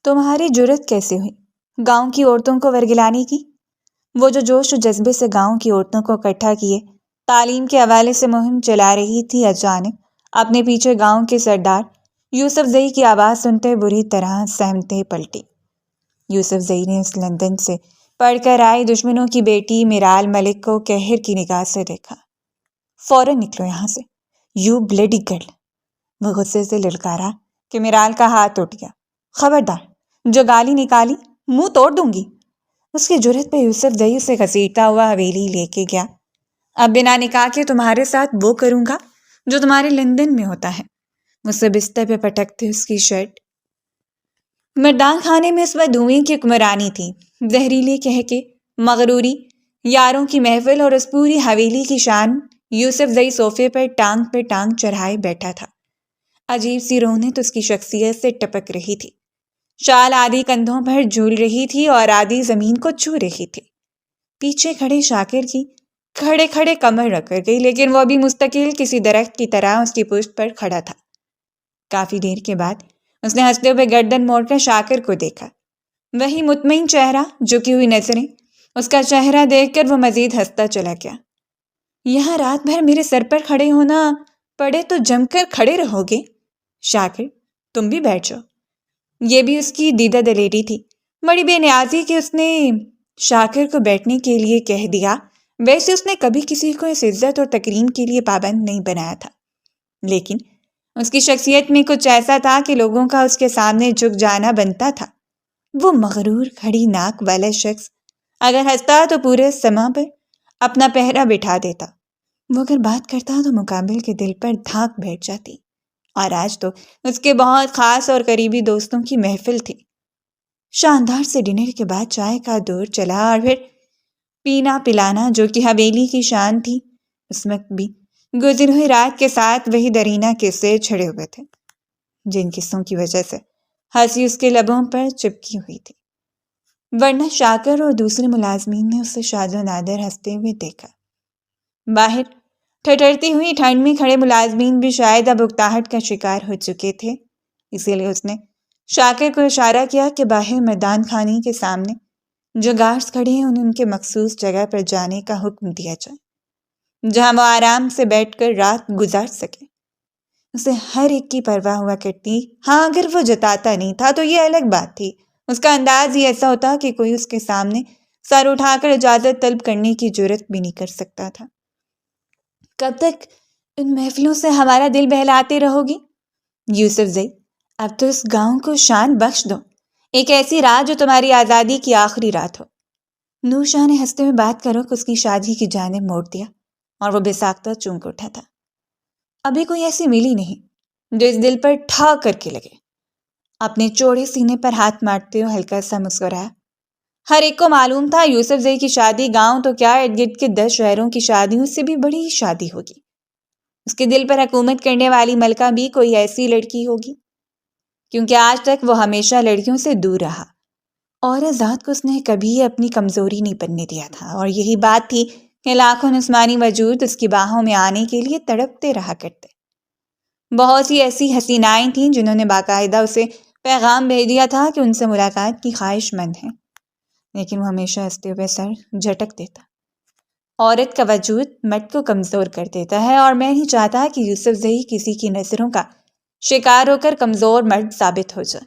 تمہاری جرت کیسے ہوئی گاؤں کی عورتوں کو ورگلانے کی؟ وہ جو جوش و جذبے سے گاؤں کی عورتوں کو اکٹھا کیے تعلیم کے حوالے سے مہم چلا رہی تھی، اچانک اپنے پیچھے گاؤں کے سردار یوسف زئی کی آواز سنتے بری طرح سہمتے پلٹی۔ یوسف زئی نے اس لندن سے پڑھ کر آئی دشمنوں کی بیٹی میرال ملک کو قہر کی نگاہ سے دیکھا۔ فوراً نکلو یہاں سے، یو بلڈی گرل! وہ غصے سے للکارا کہ میرال کا ہاتھ ٹوٹ گیا۔ خبردار، جو گالی نکالی منہ توڑ دوں گی۔ اس کی جرت پہ یوسف زئی اسے گھسیٹتا ہوا حویلی لے کے گیا۔ اب بنا نکاح کے تمہارے ساتھ وہ کروں گا جو تمہارے لندن میں ہوتا ہے۔ مجھ سے بستر پہ پٹکتے اس کی شرٹ۔ مردان خانے میں اس وقت دھوئیں کی حکمرانی تھی، زہریلی کہکے، مغروری، یاروں کی محفل اور اس پوری حویلی کی شان۔ یوسف زئی صوفے پر ٹانگ پہ ٹانگ چڑھائے بیٹھا تھا۔ عجیب سی رونت اس کی شخصیت سے ٹپک رہی تھی۔ شال آدھی کندھوں پر جھول رہی تھی اور آدھی زمین کو چھو رہی تھی۔ پیچھے کھڑے شاکر کی کھڑے کھڑے کمر رکھ کر گئی، لیکن وہ بھی مستقل کسی درخت کی طرح اس کی پشت پر کھڑا تھا۔ کافی دیر کے بعد اس نے ہنستے ہوئے گردن موڑ کر شاکر کو دیکھا۔ وہی مطمئن چہرہ، جھکی ہوئی نظریں۔ اس کا چہرہ دیکھ کر وہ مزید ہنستا چلا گیا۔ یہاں رات بھر میرے سر پر کھڑے ہونا پڑے تو جم کر کھڑے رہو گے؟ شاکر، تم بھی بیٹھ جاؤ۔ یہ بھی اس کی دیدہ دلیری تھی، بڑی بے نیازی کہ اس نے شاکر کو بیٹھنے کے لیے کہہ دیا۔ ویسے اس نے کبھی کسی کو اس عزت اور تکریم کے لیے پابند نہیں بنایا تھا، لیکن اس کی شخصیت میں کچھ ایسا تھا کہ لوگوں کا اس کے سامنے جھک جانا بنتا تھا۔ وہ مغرور کھڑی ناک والا شخص اگر ہنستا تو پورے سما پر اپنا پہرا بٹھا دیتا۔ وہ اگر بات کرتا تو مقابل کے دل پر دھاک بیٹھ جاتی۔ اور آج تو اس کے بہت خاص اور قریبی دوستوں کی محفل تھی۔ شاندار سے ڈنر کے بعد چائے کا دور چلا اور پھر پینا پلانا، جو کہ حویلی کی شان تھی۔ اس وقت بھی گزری ہوئی رات کے ساتھ وہی درینہ قصے چھڑے ہوئے تھے، جن قصوں کی وجہ سے ہنسی اس کے لبوں پر چپکی ہوئی تھی، ورنہ شاکر اور دوسرے ملازمین نے اسے شاد و نادر ہنستے ہوئے دیکھا۔ باہر ٹھٹرتی ہوئی ٹھنڈ میں کھڑے ملازمین بھی شاید اب اکتاہٹ کا شکار ہو چکے تھے، اسی لیے اس نے شاکر کو اشارہ کیا کہ باہر میدان خانے کے سامنے جو گارڈز کھڑے ہیں انہیں ان کے مخصوص جگہ پر جانے کا حکم دیا جائے، جہاں وہ آرام سے بیٹھ کر رات گزار سکے۔ اسے ہر ایک کی پرواہ ہوا کرتی۔ ہاں، اگر وہ جتاتا نہیں تھا تو یہ الگ بات تھی۔ اس کا انداز ہی ایسا ہوتا کہ کوئی اس کے سامنے سر اٹھا کر اجازت طلب کرنے کی جرت بھی نہیں کر سکتا تھا۔ کب تک ان محفلوں سے ہمارا دل بہلاتے رہو گی یوسف زئی؟ اب تو اس گاؤں کو شان بخش دو، ایک ایسی رات جو تمہاری آزادی کی آخری رات ہو۔ نور شاہ نے ہنستے ہوئے بات کرو کہ اس کی شادی کی جانب موڑ دیا اور وہ بے ساختہ چونک اٹھا تھا۔ ابھی کوئی ایسی ملی نہیں جو اس دل پر ٹھا کر کے لگے۔ اپنے چوڑے سینے پر ہاتھ مارتے ہوئے ہلکا سا مسکرایا۔ ہر ایک کو معلوم تھا یوسف زئی کی شادی گاؤں تو کیا، ارد گرد کے 10 شہروں کی شادیوں سے بھی بڑی شادی ہوگی۔ اس کے دل پر حکومت کرنے والی ملکہ بھی کوئی ایسی لڑکی ہوگی، کیونکہ آج تک وہ ہمیشہ لڑکیوں سے دور رہا۔ عورت ذات کو اس نے کبھی اپنی کمزوری نہیں بننے دیا تھا، اور یہی بات تھی کہ لاکھوں نسوانی وجود اس کی باہوں میں آنے کے لیے تڑپتے رہا کرتے۔ بہت سی ایسی حسینائیں تھیں جنہوں نے باقاعدہ اسے پیغام بھیج دیا تھا کہ ان سے ملاقات کی خواہش مند ہیں، لیکن وہ ہمیشہ ہنستے ہوئے سر جھٹک دیتا۔ عورت کا وجود مرد کو کمزور کر دیتا ہے، اور میں نہیں چاہتا کہ یوسف زئی کسی کی نظروں کا شکار ہو کر کمزور مرد ثابت ہو جائے۔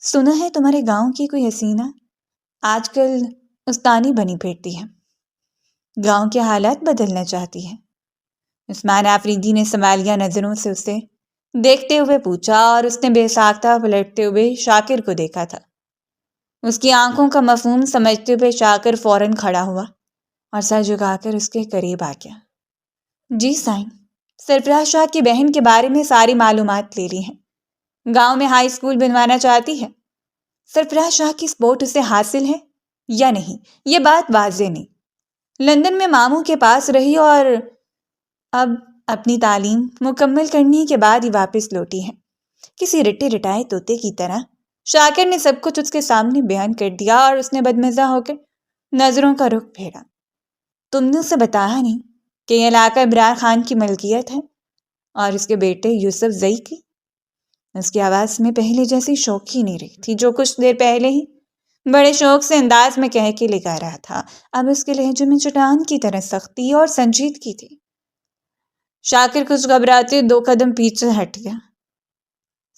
سنا ہے تمہارے گاؤں کی کوئی حسینہ آج کل استانی بنی پھرتی ہے، گاؤں کے حالات بدلنا چاہتی ہے؟ عثمان آفریدی نے سنوالیہ نظروں سے اسے دیکھتے ہوئے پوچھا، اور اس نے بے ساختہ پلٹتے ہوئے شاکر کو دیکھا تھا۔ اس کی آنکھوں کا مفہوم سمجھتے ہوئے شاکر فوراً کھڑا ہوا اور سر جھکا کر اس کے قریب آ گیا۔ جی سائن، سرفراز شاہ کی بہن کے بارے میں ساری معلومات لے لی ہیں، گاؤں میں ہائی اسکول بنوانا چاہتی ہے۔ سرفراز شاہ کی سپورٹ اسے حاصل ہے یا نہیں یہ بات واضح نہیں۔ لندن میں ماموں کے پاس رہی اور اب اپنی تعلیم مکمل کرنے کے بعد ہی واپس لوٹی ہے، کسی رٹے رٹائے طوطے کی طرح۔ شاکر نے سب کچھ اس کے سامنے بیان کر دیا، اور اس نے بدمزہ ہو کر نظروں کا رخ پھیرا۔ تم نے اسے بتایا نہیں کہ یہ علاقہ ابرار خان کی ملکیت ہے اور اس کے بیٹے یوسف زئی کی؟ اس کی آواز میں پہلے جیسی شوق ہی نہیں رہی تھی، جو کچھ دیر پہلے ہی بڑے شوق سے انداز میں کہہ کے لگا رہا تھا، اب اس کے لہجے میں چٹان کی طرح سختی اور سنجیدگی تھی۔ شاکر کچھ گھبراتے 2 قدم پیچھے ہٹ گیا۔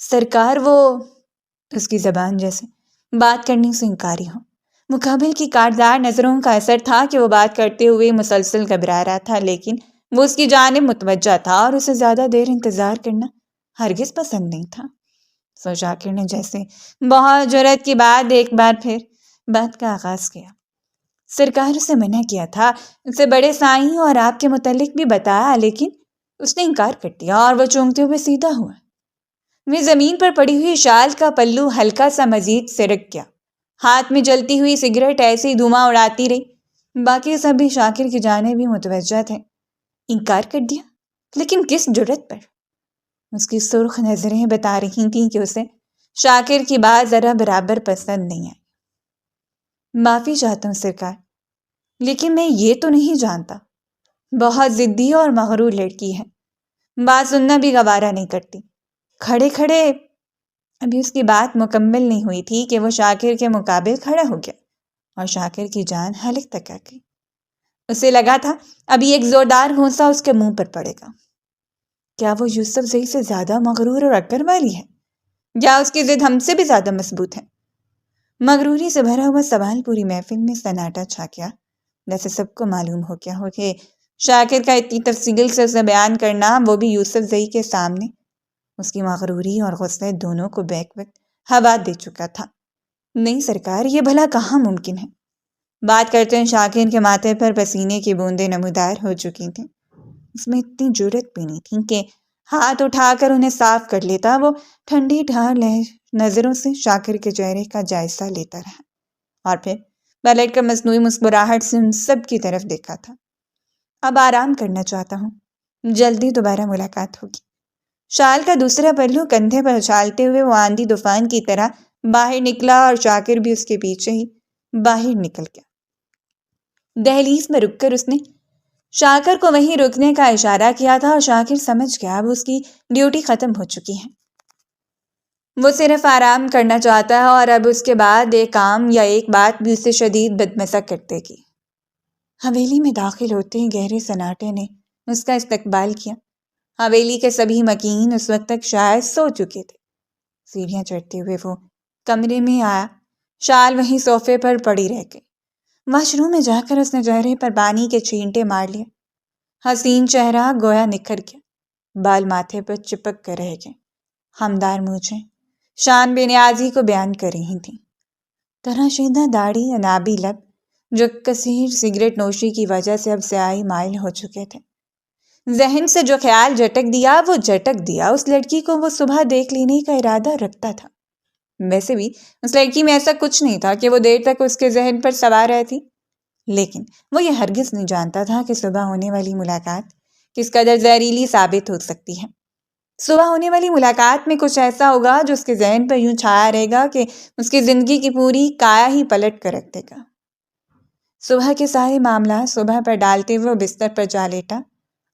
سرکار، وہ اس کی زبان جیسے بات کرنے سے انکاری ہو۔ مقابل کی کاٹدار نظروں کا اثر تھا کہ وہ بات کرتے ہوئے مسلسل گھبرا رہا تھا، لیکن وہ اس کی جانب متوجہ تھا اور اسے زیادہ دیر انتظار کرنا ہرگز پسند نہیں تھا۔ سو شاکر نے جیسے بہت جرأت کے بعد ایک بار پھر بات کا آغاز کیا۔ سرکار اسے منع کیا تھا، اسے بڑے سائیں اور آپ کے متعلق بھی بتایا، لیکن اس نے انکار کر دیا اور وہ چونکتے ہوئے سیدھا ہوا۔ وہ زمین پر پڑی ہوئی شال کا پلو ہلکا سا مزید سرک گیا۔ ہاتھ میں جلتی ہوئی سگریٹ ایسے ہی دھواں اڑاتی رہی۔ باقی سب بھی شاکر کی جانب بھی متوجہ تھے۔ انکار کر دیا؟ لیکن کس جرأت پر؟ اس کی سرخ نظریں بتا رہی تھیں کہ اسے شاکر کی بات ذرا برابر پسند نہیں آئی۔ معافی چاہتا ہوں سرکار، لیکن میں یہ تو نہیں جانتا۔ بہت ضدی اور مغرور لڑکی ہے، بات سننا بھی گوارا نہیں کرتی۔ کھڑے کھڑے ابھی اس کی بات مکمل نہیں ہوئی تھی کہ وہ شاکر کے مقابل کھڑا ہو گیا اور شاکر کی جان حلق تک آ گئی۔ اسے لگا تھا ابھی ایک زوردار گھونسا اس کے منہ پر پڑے گا۔ کیا وہ یوسف زئی سے زیادہ مغرور اور عقل والی ہے، یا اس کی ضد ہم سے بھی زیادہ مضبوط ہے؟ مغروری سے بھرا ہوا سوال پوری محفل میں سناٹا چھا گیا، جیسے سب کو معلوم ہو گیا ہو کہ شاکر کا اتنی تفصیل سے اسے بیان کرنا، وہ بھی یوسف زئی کے سامنے، اس کی مغروری اور غصے دونوں کو بیک وقت ہوا دے چکا تھا۔ نہیں سرکار، یہ بھلا کہاں ممکن ہے؟ بات کرتے ہیں شاکر کے ماتھے پر پسینے کی بوندیں نمودار ہو چکی تھیں۔ اس میں اتنی جرأت بھی نہیں تھی کہ ہاتھ اٹھا کر انہیں صاف کر لیتا۔ وہ ٹھنڈی ٹھار نظروں سے شاکر کے چہرے کا جائزہ لیتا رہا اور پھر پلٹ کر مصنوعی مسکراہٹ سے ان سب کی طرف دیکھا تھا۔ اب آرام کرنا چاہتا ہوں، جلدی دوبارہ ملاقات ہوگی۔ شال کا دوسرا پہلو کندھے پر اچھالتے ہوئے وہ آندھی طوفان کی طرح باہر نکلا اور شاکر بھی اس کے پیچھے ہی باہر نکل گیا۔ دہلیز میں رک کر اس نے شاکر کو وہیں رکنے کا اشارہ کیا تھا اور شاکر سمجھ گیا اب اس کی ڈیوٹی ختم ہو چکی ہے، وہ صرف آرام کرنا چاہتا ہے اور اب اس کے بعد ایک کام یا ایک بات بھی اسے شدید بدمزہ کر دے گی۔ حویلی میں داخل ہوتے ہی گہرے سناٹے نے اس کا استقبال کیا۔ حویلی کے سبھی مکین اس وقت تک شاید سو چکے تھے۔ سیڑھیاں چڑھتے ہوئے وہ کمرے میں آیا، شال وہیں صوفے پر پڑی رہ گئی۔ واش روم میں جا کر اس نے چہرے پر پانی کے چھینٹے مار لیے۔ حسین چہرہ گویا نکھر گیا، بال ماتھے پر چپک کر رہ گئے، ہمدار مونچھیں شان بے نیازی کو بیان کر رہی تھیں۔ تراشیدہ داڑھی، انابی لب جو کثیر سگریٹ نوشی کی وجہ سے اب سیاہی مائل ہو چکے تھے۔ ذہن سے جو خیال جھٹک دیا وہ جھٹک دیا۔ اس لڑکی کو وہ صبح دیکھ لینے کا ارادہ رکھتا تھا۔ ویسے بھی اس لڑکی میں ایسا کچھ نہیں تھا کہ وہ دیر تک اس کے ذہن پر سوار رہتی، لیکن وہ یہ ہرگز نہیں جانتا تھا کہ صبح ہونے والی ملاقات کس قدر زہریلی ثابت ہو سکتی ہے۔ صبح ہونے والی ملاقات میں کچھ ایسا ہوگا جو اس کے ذہن پر یوں چھایا رہے گا کہ اس کی زندگی کی پوری کایا ہی پلٹ کر رکھ دے گا۔ صبح کے سارے معاملات صبح پر ڈالتے ہوئے بستر پر جا لیٹا۔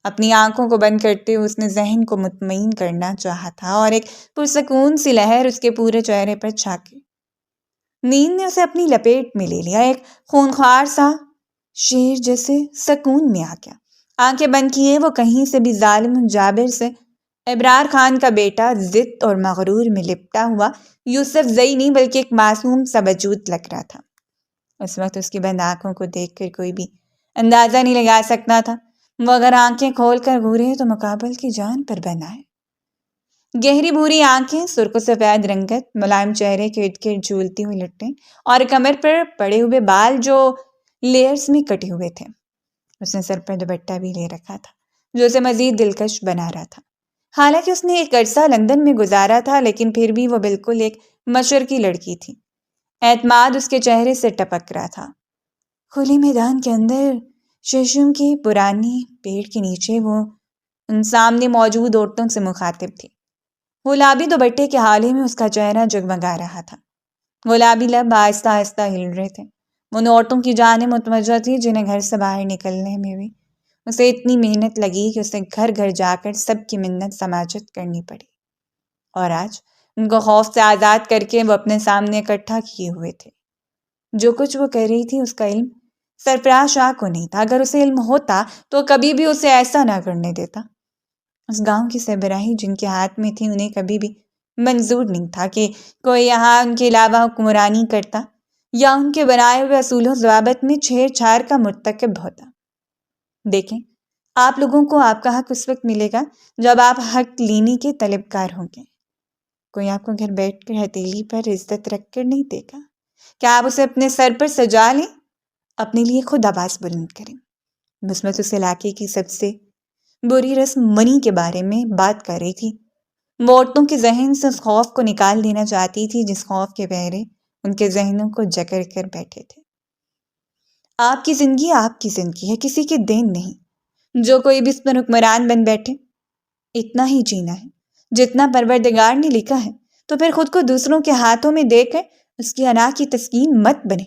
اپنی آنکھوں کو بند کرتے ہوئے اس نے ذہن کو مطمئن کرنا چاہا تھا اور ایک پرسکون سی لہر اس کے پورے چہرے پر چھا گئی۔ نیند نے اسے اپنی لپیٹ میں لے لیا، ایک خونخوار سا شیر جیسے سکون میں آ گیا۔ آنکھیں بند کیے وہ کہیں سے بھی ظالم جابر سے ابرار خان کا بیٹا ضد اور مغرور میں لپٹا ہوا یوسف زئی نہیں بلکہ ایک معصوم سا وجود لگ رہا تھا۔ اس وقت اس کی بند آنکھوں کو دیکھ کر کوئی بھی اندازہ نہیں لگا سکتا تھا وہ اگر آنکھیں کھول کر گھورے تو مقابل کی جان پر بنا ہے۔ گہری بھوری آنکھیں، سرخ و سفید رنگت، ملائم چہرے کے ارد گرد جھولتی ہوئی لٹیں اور کمر پر پڑے ہوئے بال جو لیئرز میں کٹے ہوئے تھے۔ اس نے سر پر دوپٹہ بھی لے رکھا تھا جو اسے مزید دلکش بنا رہا تھا۔ حالانکہ اس نے ایک عرصہ لندن میں گزارا تھا، لیکن پھر بھی وہ بالکل ایک مشرقی لڑکی تھی۔ اعتماد اس کے چہرے سے ٹپک رہا تھا۔ کھلے میدان کے اندر شیشم کی پرانی پیڑ کے نیچے وہ ان سامنے موجود عورتوں سے مخاطب تھی۔ گلابی دوپٹے کے حالے میں اس کا چہرہ جگمگا رہا تھا، گلابی لب آہستہ آہستہ ہل رہے تھے۔ ان عورتوں کی جانب متوجہ تھی جنہیں گھر سے باہر نکلنے میں بھی اسے اتنی محنت لگی کہ اسے گھر گھر جا کر سب کی منت سماجت کرنی پڑی اور آج ان کو خوف سے آزاد کر کے وہ اپنے سامنے اکٹھا کیے ہوئے تھے۔ جو کچھ وہ کر رہی تھی اس کا علم سرفراز شاہ کو نہیں تھا۔ اگر اسے علم ہوتا تو کبھی بھی اسے ایسا نہ کرنے دیتا۔ اس گاؤں کی سربراہی جن کے ہاتھ میں تھی انہیں کبھی بھی منظور نہیں تھا کہ کوئی یہاں ان کے علاوہ حکمرانی کرتا یا ان کے بنائے ہوئے اصول و ضوابط میں چھیڑ چھاڑ کا مرتکب ہوتا۔ دیکھیں، آپ لوگوں کو آپ کا حق اس وقت ملے گا جب آپ حق لینے کے طلبگار ہوں گے۔ کوئی آپ کو گھر بیٹھ کر ہتھیلی پر عزت رکھ کر نہیں دے گا۔ کیا آپ اسے اپنے سر پر سجا لیں؟ اپنے لیے خود آواز بلند کریں۔ بس میں اس علاقے کی سب سے بری رسم منی کے بارے میں بات کر رہی تھی۔ وہ عورتوں کے ذہن سے اس خوف کو نکال دینا چاہتی تھی جس خوف کے پہرے ان کے ذہنوں کو جکڑ کر بیٹھے تھے۔ آپ کی زندگی ہے، کسی کے دین نہیں۔ جو کوئی بھی اس پر حکمران بن بیٹھے، اتنا ہی جینا ہے جتنا پروردگار نے لکھا ہے، تو پھر خود کو دوسروں کے ہاتھوں میں دے کر اس کی انا کی تسکین مت بنے۔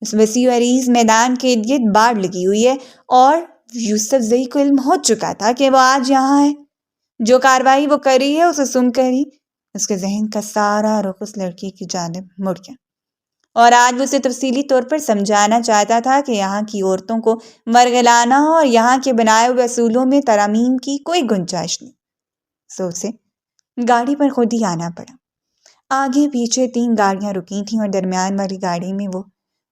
اس وسیع و عریض میدان کے ارد گرد باڑ لگی ہوئی ہے اور یوسف زئی کو علم ہو چکا تھا کہ وہ آج یہاں ہے۔ جو کاروائی وہ کر رہی ہے اسے سن کر ہی اس کے ذہن کا سارا رخ اس لڑکی کی جانب مڑ گیا، اور آج وہ اسے تفصیلی طور پر سمجھانا چاہتا تھا کہ یہاں کی عورتوں کو مرگلانا اور یہاں کے بنائے ہوئے اصولوں میں ترامیم کی کوئی گنجائش نہیں۔ سو اسے گاڑی پر خود ہی آنا پڑا۔ آگے پیچھے 3 گاڑیاں رکی تھیں اور درمیان والی گاڑی میں وہ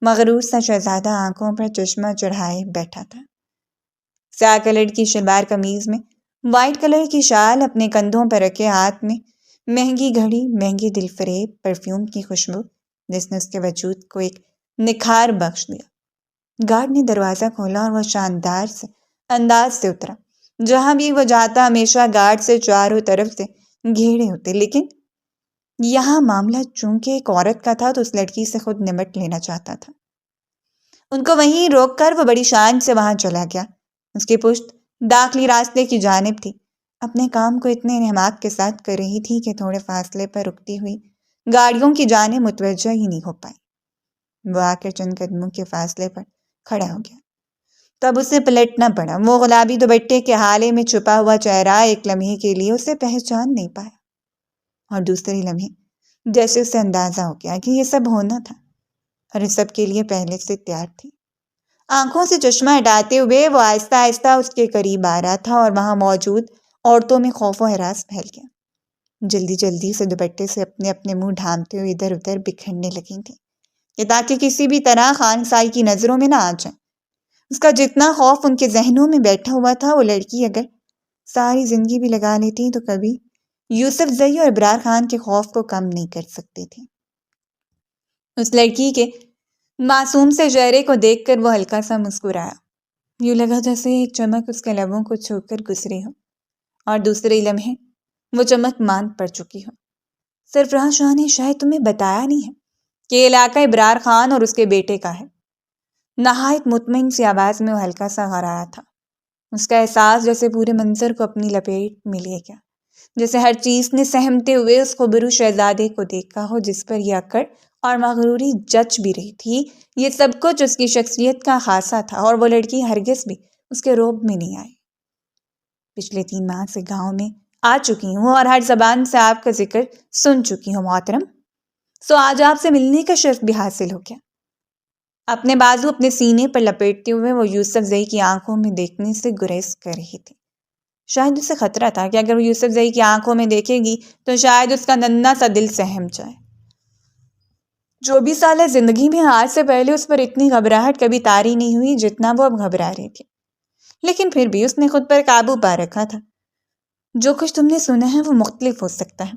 مغرور سا شہزادہ آنکھوں پر چشمہ چڑھائے بیٹھا تھا۔ سیاہ کلر کی شلوار قمیض میں وائٹ کلر کی شال اپنے کندھوں پر رکھے، ہاتھ میں مہنگی گھڑی، مہنگی دل فریب پرفیوم کی خوشبو جس نے اس کے وجود کو ایک نکھار بخش دیا۔ گارڈ نے دروازہ کھولا اور وہ شاندار سے انداز سے اترا۔ جہاں بھی وہ جاتا ہمیشہ گارڈ سے چاروں طرف سے گھیرے ہوتے، لیکن یہاں معاملہ چونکہ ایک عورت کا تھا تو اس لڑکی سے خود نمٹ لینا چاہتا تھا۔ ان کو وہیں روک کر وہ بڑی شان سے وہاں چلا گیا۔ اس کی پشت داخلی راستے کی جانب تھی۔ اپنے کام کو اتنے انہماک کے ساتھ کر رہی تھی کہ تھوڑے فاصلے پر رکتی ہوئی گاڑیوں کی جانب متوجہ ہی نہیں ہو پائی۔ وہ آ کر چند قدموں کے فاصلے پر کھڑا ہو گیا۔ تب اسے پلٹنا پڑا۔ وہ گلابی دوپٹے کے حالے میں چھپا ہوا چہرہ ایک لمحے کے لیے اسے پہچان نہیں پایا، اور دوسرے لمحے جیسے اسے اندازہ ہو گیا کہ یہ سب ہونا تھا اور اس سب کے لیے پہلے سے تیار تھی۔ آنکھوں سے چشمہ ہٹاتے ہوئے وہ آہستہ آہستہ اس کے قریب آ رہا تھا اور وہاں موجود عورتوں میں خوف و ہراس پھیل گیا۔ جلدی جلدی سے دوپٹے سے اپنے اپنے منہ ڈھانپتے ہوئے ادھر ادھر بکھرنے لگی تھیں کہ تاکہ کسی بھی طرح خان سائی کی نظروں میں نہ آ جائیں۔ اس کا جتنا خوف ان کے ذہنوں میں بیٹھا ہوا تھا، وہ لڑکی اگر ساری زندگی بھی لگا لیتی تو کبھی یوسف زئی اور ابرار خان کے خوف کو کم نہیں کر سکتی تھی۔ اس لڑکی کے معصوم سے چہرے کو دیکھ کر وہ ہلکا سا مسکرایا۔ یوں لگا جیسے ایک چمک اس کے لبوں کو چھو کر گزری ہو اور دوسرے لمحے وہ چمک ماند پڑ چکی ہو۔ سرفراز شاہ نے شاید تمہیں بتایا نہیں ہے کہ یہ علاقہ ابرار خان اور اس کے بیٹے کا ہے۔ نہایت مطمئن سی آواز میں وہ ہلکا سا غرایا تھا۔ اس کا احساس جیسے پورے منظر کو اپنی لپیٹ میں لے گیا، جیسے ہر چیز نے سہمتے ہوئے اس خبرو شہزادے کو دیکھا ہو جس پر یہ اکڑ اور مغروری جچ بھی رہی تھی۔ یہ سب کچھ اس کی شخصیت کا خاصہ تھا اور وہ لڑکی ہرگز بھی اس کے روب میں نہیں آئی۔ پچھلے 3 ماہ سے گاؤں میں آ چکی ہوں اور ہر زبان سے آپ کا ذکر سن چکی ہوں محترم، سو آج آپ سے ملنے کا شرف بھی حاصل ہو گیا۔ اپنے بازو اپنے سینے پر لپیٹتے ہوئے وہ یوسف زئی کی آنکھوں میں دیکھنے سے گریز کر رہی تھی۔ شاید اسے خطرہ تھا کہ اگر وہ یوسف زئی کی آنکھوں میں دیکھے گی تو شاید اس کا ننھا سا دل سہم جائے۔ 24 سالہ زندگی میں آج سے پہلے اس پر اتنی گھبراہٹ کبھی طاری نہیں ہوئی جتنا وہ اب گھبرا رہی تھی، لیکن پھر بھی اس نے خود پر قابو پا رکھا تھا۔ جو کچھ تم نے سنا ہے وہ مختلف ہو سکتا ہے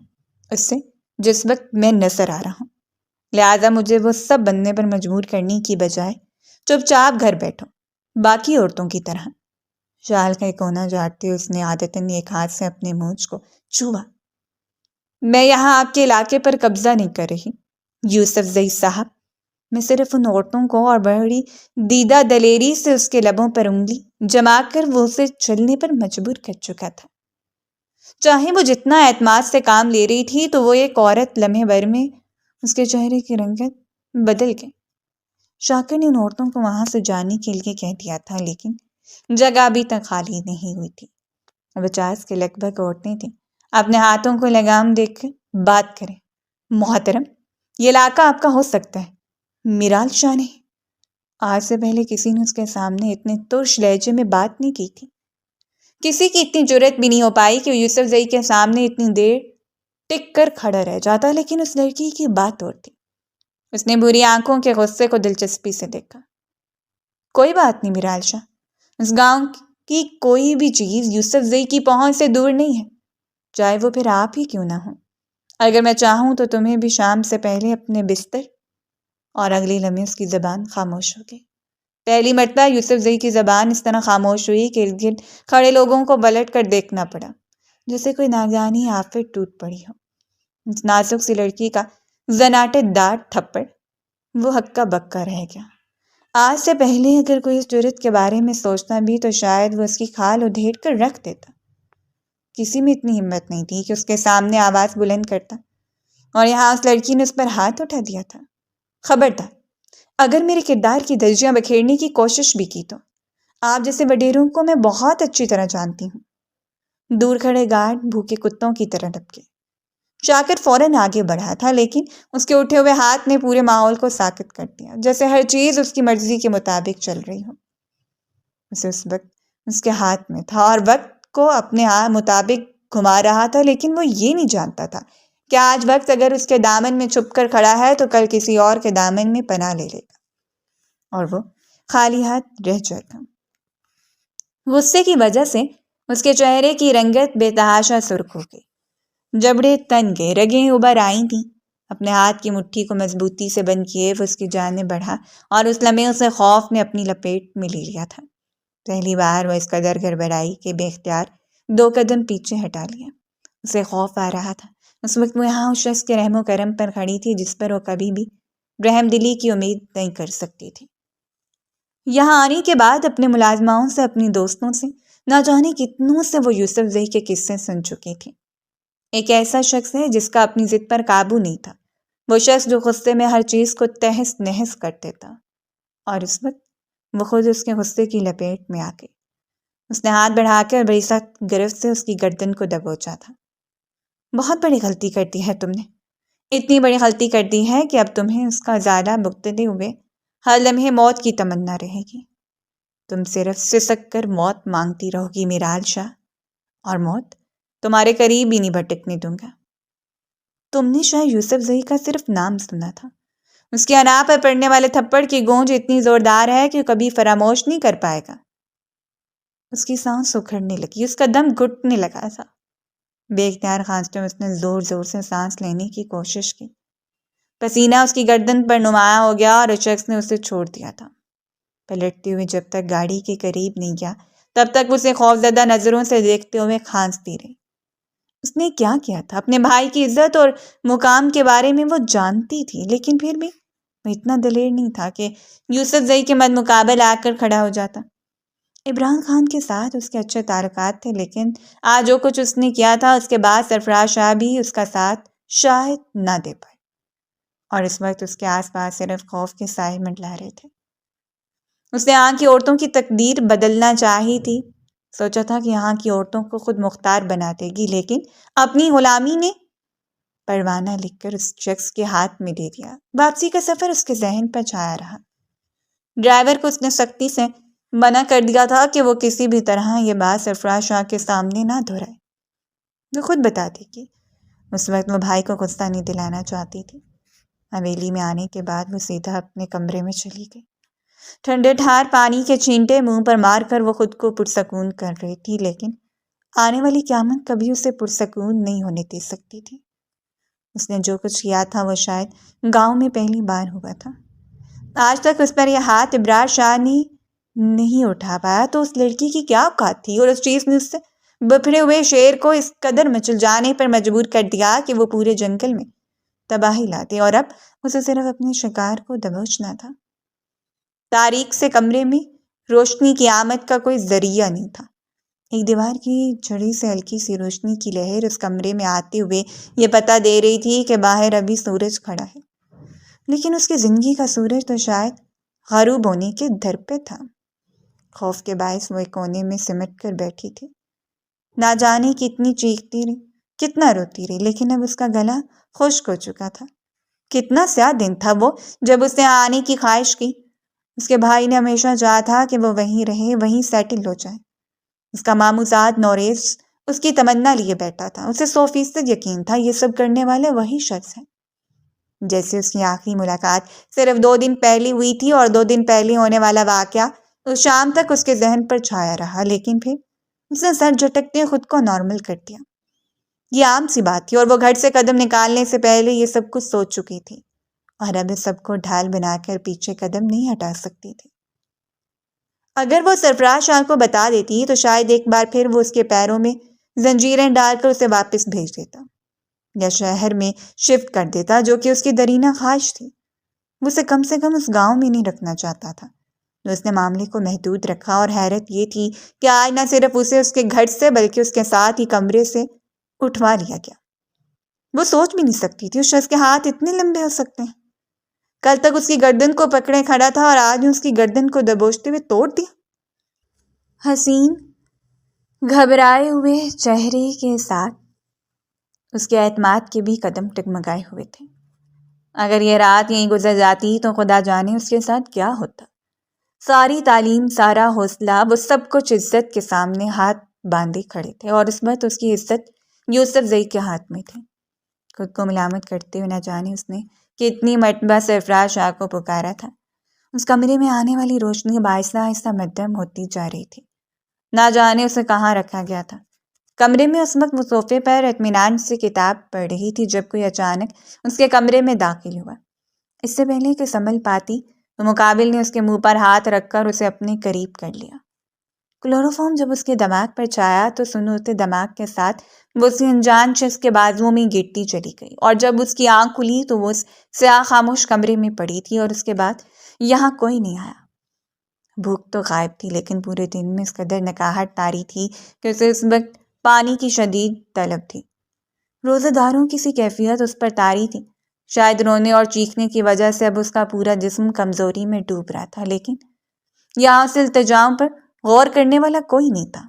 اس سے جس وقت میں نظر آ رہا ہوں، لہٰذا مجھے وہ سب بننے پر مجبور کرنے کی بجائے چپ چاپ گھر بیٹھو، باقی عورتوں کی طرح۔ شال کا ایک کونا جھاڑتے اس نے عادتاً ایک ہاتھ سے اپنے مونچھ کو چھوا۔ میں یہاں آپ کے علاقے پر قبضہ نہیں کر رہی یوسف زئی صاحب، میں صرف ان عورتوں کو، اور بڑی دیدہ دلیری سے اس کے لبوں پر انگلی جما کر وہ اسے چلنے پر مجبور کر چکا تھا۔ چاہے وہ جتنا اعتماد سے کام لے رہی تھی تو وہ ایک عورت لمحے بھر میں اس کے چہرے کی رنگت بدل گئی۔ شاکر نے ان عورتوں کو وہاں سے جانے کے لیے کہہ دیا تھا، لیکن جگہ ابھی تک خالی نہیں ہوئی تھی۔ 50 کے لگ بھگ عورتیں تھیں۔ اپنے ہاتھوں کو لگام دیکھ کر بات کریں۔ محترم، یہ علاقہ آپ کا ہو سکتا ہے، میرال شاہ نہیں۔ آج سے پہلے کسی نے اس کے سامنے اتنے ترش لہجے میں بات نہیں کی تھی۔ کسی کی اتنی جرأت بھی نہیں ہو پائی کہ یوسف زئی کے سامنے اتنی دیر ٹک کر کھڑا رہ جاتا، لیکن اس لڑکی کی بات اور تھی۔ اس نے بری آنکھوں کے غصے کو دلچسپی سے دیکھا۔ کوئی بات نہیں میرال شاہ، اس گاؤں کی کوئی بھی چیز یوسف زئی کی پہنچ سے دور نہیں ہے، چاہے وہ پھر آپ ہی کیوں نہ ہوں۔ اگر میں چاہوں تو تمہیں بھی شام سے پہلے اپنے بستر، اور اگلی لمحے اس کی زبان خاموش ہو گئی۔ پہلی مرتبہ یوسف زئی کی زبان اس طرح خاموش ہوئی کہ ارد گرد کھڑے لوگوں کو پلٹ کر دیکھنا پڑا، جیسے کوئی ناگہانی آفت ٹوٹ پڑی ہو۔ اس نازک سی لڑکی کا زناٹے دار تھپڑ وہ ہکا بکا رہ گیا۔ آج سے پہلے اگر کوئی اس جرت کے بارے میں سوچتا بھی تو شاید وہ اس کی کھال ادھیڑ کر رکھ دیتا۔ کسی میں اتنی ہمت نہیں تھی کہ اس کے سامنے آواز بلند کرتا، اور یہاں اس لڑکی نے اس پر ہاتھ اٹھا دیا تھا۔ خبردار، اگر میرے کردار کی درجیاں بکھیرنے کی کوشش بھی کی تو آپ جیسے وڈیروں کو میں بہت اچھی طرح جانتی ہوں۔ دور کھڑے گارڈ بھوکے کتوں کی طرح ڈپکے۔ شاکر فوراً آگے بڑھا تھا، لیکن اس کے اٹھے ہوئے ہاتھ نے پورے ماحول کو ساکت کر دیا، جیسے ہر چیز اس کی مرضی کے مطابق چل رہی ہو۔ اسے اس وقت اس کے ہاتھ میں تھا اور وقت کو اپنے مطابق گھما رہا تھا، لیکن وہ یہ نہیں جانتا تھا کہ آج وقت اگر اس کے دامن میں چھپ کر کھڑا ہے تو کل کسی اور کے دامن میں پناہ لے لے گا، اور وہ خالی ہاتھ رہ جائے گا۔ غصے کی وجہ سے اس کے چہرے کی رنگت بے تحاشا سرخ ہو گئی، جبڑے تن گئے، رگیں ابھر آئی تھیں۔ اپنے ہاتھ کی مٹھی کو مضبوطی سے بند کیے وہ اس کی جانب بڑھا، اور اس لمحے اسے خوف نے اپنی لپیٹ میں لے لیا تھا۔ پہلی بار وہ اس قدر گڑبڑائی کہ بے اختیار 2 قدم پیچھے ہٹا لیا۔ اسے خوف آ رہا تھا۔ اس وقت وہ یہاں اس شخص کے رحم و کرم پر کھڑی تھی جس پر وہ کبھی بھی رحم دلی کی امید نہیں کر سکتی تھی۔ یہاں آنے کے بعد اپنے ملازماؤں سے، اپنی دوستوں سے، نہ جانے کتنوں سے وہ یوسف زئی کے قصے سن چکی تھی۔ ایک ایسا شخص ہے جس کا اپنی ضد پر قابو نہیں تھا، وہ شخص جو غصے میں ہر چیز کو تہس نہس کر دیتا، اور اس وقت وہ خود اس کے غصے کی لپیٹ میں آ گئی۔ اس نے ہاتھ بڑھا کر بڑی سخت گرفت سے اس کی گردن کو دبوچا تھا۔ بہت بڑی غلطی کر دی ہے تم نے، اتنی بڑی غلطی کر دی ہے کہ اب تمہیں اس کا زیادہ بھگتتے ہوئے ہر لمحے موت کی تمنا رہے گی۔ تم صرف سسک کر موت مانگتی رہو گی میرال شاہ، اور موت تمہارے قریب ہی نہیں بھٹکنے دوں گا۔ تم نے شاہ یوسف زئی کا صرف نام سنا تھا، اس کی انا پر پڑنے والے تھپڑ کی گونج اتنی زوردار ہے کہ کبھی فراموش نہیں کر پائے گا۔ اس کی سانس اکھڑنے لگی، اس کا دم گھٹنے لگا تھا۔ بے اختیار کھانستے میں اس نے زور زور سے سانس لینے کی کوشش کی۔ پسینہ اس کی گردن پر نمایاں ہو گیا اور اس شخص نے اسے چھوڑ دیا تھا۔ پلٹتے ہوئے جب تک گاڑی کے قریب نہیں گیا تب تک اسے خوفزدہ نظروں سے دیکھتے ہوئے کھانستی رہی۔ اس نے کیا تھا؟ اپنے بھائی کی عزت اور مقام کے بارے میں وہ جانتی تھی، لیکن پھر بھی وہ اتنا دلیر نہیں تھا کہ یوسف زئی کے مد مقابل آ کر کھڑا ہو جاتا۔ عمران خان کے ساتھ اس کے اچھے تعلقات تھے، لیکن آج جو کچھ اس نے کیا تھا اس کے بعد سرفراز شاہ بھی اس کا ساتھ شاید نہ دے پائے، اور اس وقت اس کے آس پاس صرف خوف کے سائے منڈلا رہے تھے۔ اس نے یہاں کی عورتوں کی تقدیر بدلنا چاہی تھی، سوچا تھا کہ یہاں کی عورتوں کو خود مختار بنا دے گی، لیکن اپنی غلامی نے پروانہ لکھ کر اس شخص کے ہاتھ میں دے دیا۔ واپسی کا سفر اس کے ذہن پر چھایا رہا۔ ڈرائیور کو اس نے سختی سے منع کر دیا تھا کہ وہ کسی بھی طرح یہ بات سرفراز شاہ کے سامنے نہ دہرائے، وہ خود بتا دے گی۔ اس وقت وہ بھائی کو غصہ نہیں دلانا چاہتی تھی۔ حویلی میں آنے کے بعد وہ سیدھا اپنے کمرے میں چلی گئی۔ ٹھنڈے ٹھار پانی کے چھینٹے منہ پر مار کر وہ خود کو پرسکون کر رہی تھی، لیکن آنے والی قیامت کبھی اسے پرسکون نہیں ہونے دے سکتی تھی۔ اس نے جو کچھ کیا تھا وہ شاید گاؤں میں پہلی بار ہوا تھا۔ آج تک اس پر یہ ہاتھ ابرار شاہ نے نہیں اٹھا پایا، تو اس لڑکی کی کیا اوقات تھی؟ اور اس چیز نے اس سے بپھرے ہوئے شیر کو اس قدر مچل جانے پر مجبور کر دیا کہ وہ پورے جنگل میں تباہی لاتے، اور اب اسے صرف اپنے شکار کو دبوچنا تھا۔ تاریک سے کمرے میں روشنی کی آمد کا کوئی ذریعہ نہیں تھا۔ ایک دیوار کی چھڑی سے ہلکی سی روشنی کی لہر اس کمرے میں آتے ہوئے یہ پتہ دے رہی تھی کہ باہر ابھی سورج کھڑا ہے، لیکن اس کی زندگی کا سورج تو شاید غروب ہونے کے در پہ تھا۔ خوف کے باعث وہ ایک کونے میں سمٹ کر بیٹھی تھی۔ نہ جانے کتنی چیختی رہی، کتنا روتی رہی، لیکن اب اس کا گلا خشک ہو چکا تھا۔ کتنا سیاہ دن تھا وہ جب اس نے آنے کی خواہش کی۔ اس کے بھائی نے ہمیشہ چاہا تھا کہ وہ وہیں رہے، وہیں سیٹل ہو جائے۔ اس کا ماموں زاد نوریز اس کی تمنا لیے بیٹھا تھا۔ اسے 100% یقین تھا یہ سب کرنے والے وہی شخص ہے۔ جیسے اس کی آخری ملاقات صرف 2 دن پہلے ہوئی تھی اور 2 دن پہلے ہونے والا واقعہ اس شام تک اس کے ذہن پر چھایا رہا، لیکن پھر اس نے سر جھٹکتے خود کو نارمل کر دیا۔ یہ عام سی بات تھی اور وہ گھر سے قدم نکالنے سے پہلے یہ سب کچھ سوچ چکی تھی، اور اب اس سب کو ڈھال بنا کر پیچھے قدم نہیں ہٹا سکتی تھی۔ اگر وہ سرفراز شاہ کو بتا دیتی تو شاید ایک بار پھر وہ اس کے پیروں میں زنجیریں ڈال کر اسے واپس بھیج دیتا، یا شہر میں شفٹ کر دیتا، جو کہ اس کی درینہ خواہش تھی۔ وہ اسے کم سے کم اس گاؤں میں نہیں رکھنا چاہتا تھا۔ تو اس نے معاملے کو محدود رکھا، اور حیرت یہ تھی کہ آج نہ صرف اسے اس کے گھر سے بلکہ اس کے ساتھ ہی کمرے سے اٹھوا لیا گیا۔ وہ سوچ بھی نہیں سکتی تھی اس شخص کے ہاتھ اتنے لمبے ہو سکتے ہیں۔ کل تک اس کی گردن کو پکڑے کھڑا تھا اور آج اس کی گردن کو دبوچتے ہوئے توڑ دیا۔ حسین گھبرائے ہوئے چہرے کے ساتھ اس کے اعتماد کے بھی قدم ٹگمگائے ہوئے تھے۔ اگر یہ رات یہیں گزر جاتی تو خدا جانے اس کے ساتھ کیا ہوتا۔ ساری تعلیم، سارا حوصلہ، وہ سب کچھ عزت کے سامنے ہاتھ باندھے کھڑے تھے، اور اس وقت اس کی عزت یوسف زئی کے ہاتھ میں تھی۔ خود کو ملامت کرتے ہوئے نہ جانے اس نے کتنی مرتبہ سرفراز شاہ کو پکارا تھا۔ اس کمرے میں آنے والی روشنی اب آہستہ آہستہ مدھم ہوتی جا رہی تھی۔ نہ جانے اسے کہاں رکھا گیا تھا۔ کمرے میں اس وقت وہ صوفے پر اطمینان سے کتاب پڑھ رہی تھی جب کوئی اچانک اس کے کمرے میں داخل ہوا۔ اس سے پہلے کہ سنبھل پاتی تو مقابل نے اس کے منہ پر ہاتھ رکھ کر اسے اپنے قریب کر لیا۔ کلوروفارم جب اس کے دماغ پر چھایا تو سنوتے دماغ کے ساتھ وہ اسی انجان شخص کے بازوؤں میں گرتی چلی گئی، اور جب اس کی آنکھ کھلی تو وہ اس سیاہ خاموش کمرے میں پڑی تھی، اور اس کے بعد یہاں کوئی نہیں آیا۔ بھوک تو غائب تھی، لیکن پورے دن میں اس قدر نکاہٹ طاری تھی کہ اسے اس وقت پانی کی شدید طلب تھی۔ روزہ داروں کی سی کیفیت اس پر طاری تھی۔ شاید رونے اور چیخنے کی وجہ سے اب اس کا پورا جسم کمزوری میں ڈوب رہا تھا، لیکن یہاں اس التجام پر غور کرنے والا کوئی نہیں تھا۔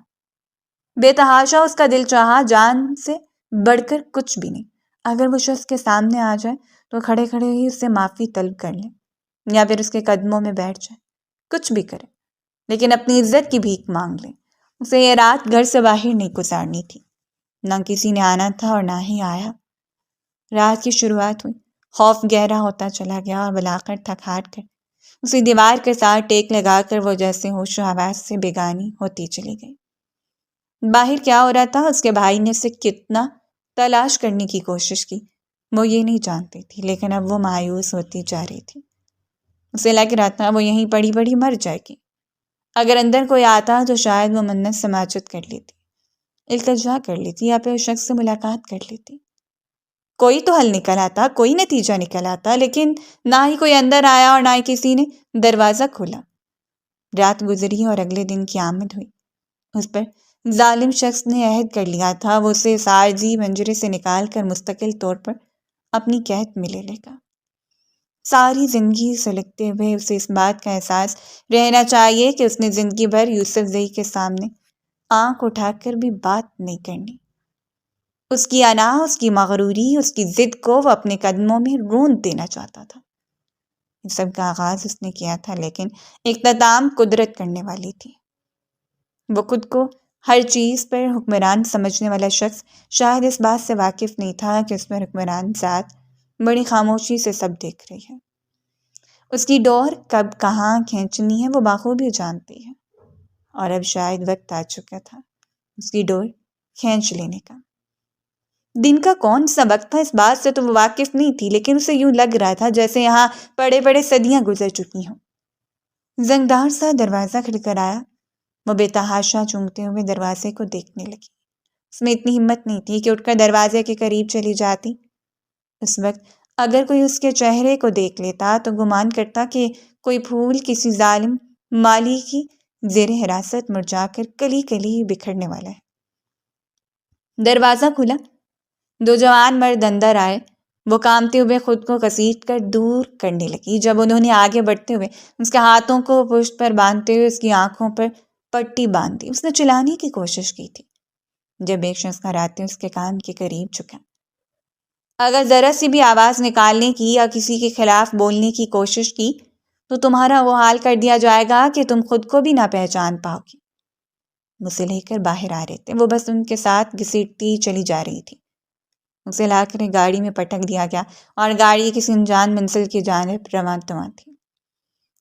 بے تحاشا اس کا دل چاہا، جان سے بڑھ کر کچھ بھی نہیں۔ اگر وہ شخص کے سامنے آ جائے تو کھڑے کھڑے ہی اس سے معافی طلب کر لے، یا پھر اس کے قدموں میں بیٹھ جائے، کچھ بھی کرے، لیکن اپنی عزت کی بھیک مانگ لے۔ اسے یہ رات گھر سے باہر نہیں گزارنی تھی۔ نہ کسی نے آنا تھا اور نہ ہی آیا۔ رات کی شروعات ہوئی، خوف گہرا ہوتا چلا گیا، اور بلاخر تھک ہار کر اسی دیوار کے ساتھ ٹیک لگا کر وہ جیسے ہوش و حواس سے بیگانی ہوتی چلی گئی۔ باہر کیا ہو رہا تھا، اس کے بھائی نے اسے کتنا تلاش کرنے کی کوشش کی، وہ یہ نہیں جانتی تھی، لیکن اب وہ مایوس ہوتی جا رہی تھی۔ اسے لگ رہا تھا وہ یہیں پڑی پڑی مر جائے گی۔ اگر اندر کوئی آتا تو شاید وہ منت سماجت کر لیتی، التجا کر لیتی، یا پھر اس شخص سے ملاقات کر لیتی۔ کوئی تو حل نکل آتا، کوئی نتیجہ نکل آتا، لیکن نہ ہی کوئی اندر آیا اور نہ ہی کسی نے دروازہ کھولا۔ رات گزری اور اگلے دن کی آمد ہوئی۔ اس پر ظالم شخص نے عہد کر لیا تھا وہ اسے اس عارضی پنجرے سے نکال کر مستقل طور پر اپنی قید میں لے لے گا۔ ساری زندگی سلگتے ہوئے اسے اس بات کا احساس رہنا چاہیے کہ اس نے زندگی بھر یوسف زئی کے سامنے آنکھ اٹھا کر بھی بات نہیں کرنی۔ اس کی انا، اس کی مغروری، اس کی ضد کو وہ اپنے قدموں میں روند دینا چاہتا تھا۔ اس سب کا آغاز اس نے کیا تھا، لیکن اختتام قدرت کرنے والی تھی۔ وہ خود کو ہر چیز پر حکمران سمجھنے والا شخص شاید اس بات سے واقف نہیں تھا کہ اس پر حکمران ذات بڑی خاموشی سے سب دیکھ رہی ہے۔ اس کی ڈور کب کہاں کھینچنی ہے وہ بخوبی جانتی ہے، اور اب شاید وقت آ چکا تھا اس کی ڈور کھینچ لینے کا۔ دن کا کون سا وقت تھا اس بات سے تو وہ واقف نہیں تھی، لیکن اسے یوں لگ رہا تھا جیسے یہاں پڑے پڑے صدیاں گزر چکی ہوں۔ زنگدار سا دروازہ کھڑکھڑایا۔ وہ بے تحاشا چونکتے ہوئے دروازے کو دیکھنے لگی۔ اس میں اتنی ہمت نہیں تھی کہ اٹھ کر دروازے کے قریب چلی جاتی۔ اس وقت اگر کوئی اس کے چہرے کو دیکھ لیتا تو گمان کرتا کہ کوئی پھول کسی ظالم مالی کی زیر حراست مرجھا کر کلی کلی بکھرنے والا ہے۔ دروازہ کھلا، 2 جوان مرد اندر آئے۔ وہ کامتے ہوئے خود کو گھسیٹ کر دور کرنے لگی۔ جب انہوں نے آگے بڑھتے ہوئے اس کے ہاتھوں کو پشت پر باندھتے ہوئے اس کی آنکھوں پر پٹی باندھ دی، اس نے چلانے کی کوشش کی تھی، جب ایک شخص کراتے اس کے کان کے قریب جھکا۔ اگر ذرا سی بھی آواز نکالنے کی یا کسی کے خلاف بولنے کی کوشش کی تو تمہارا وہ حال کر دیا جائے گا کہ تم خود کو بھی نہ پہچان پاؤ گی۔ اسے لے کر باہر آ رہے تھے، وہ بس ان کے ساتھ گھسیٹتی چلی جا رہی تھی۔ اسے لا کر گاڑی میں پٹک دیا گیا اور گاڑی کسی انجان منزل کی جانب رواں تواں تھی۔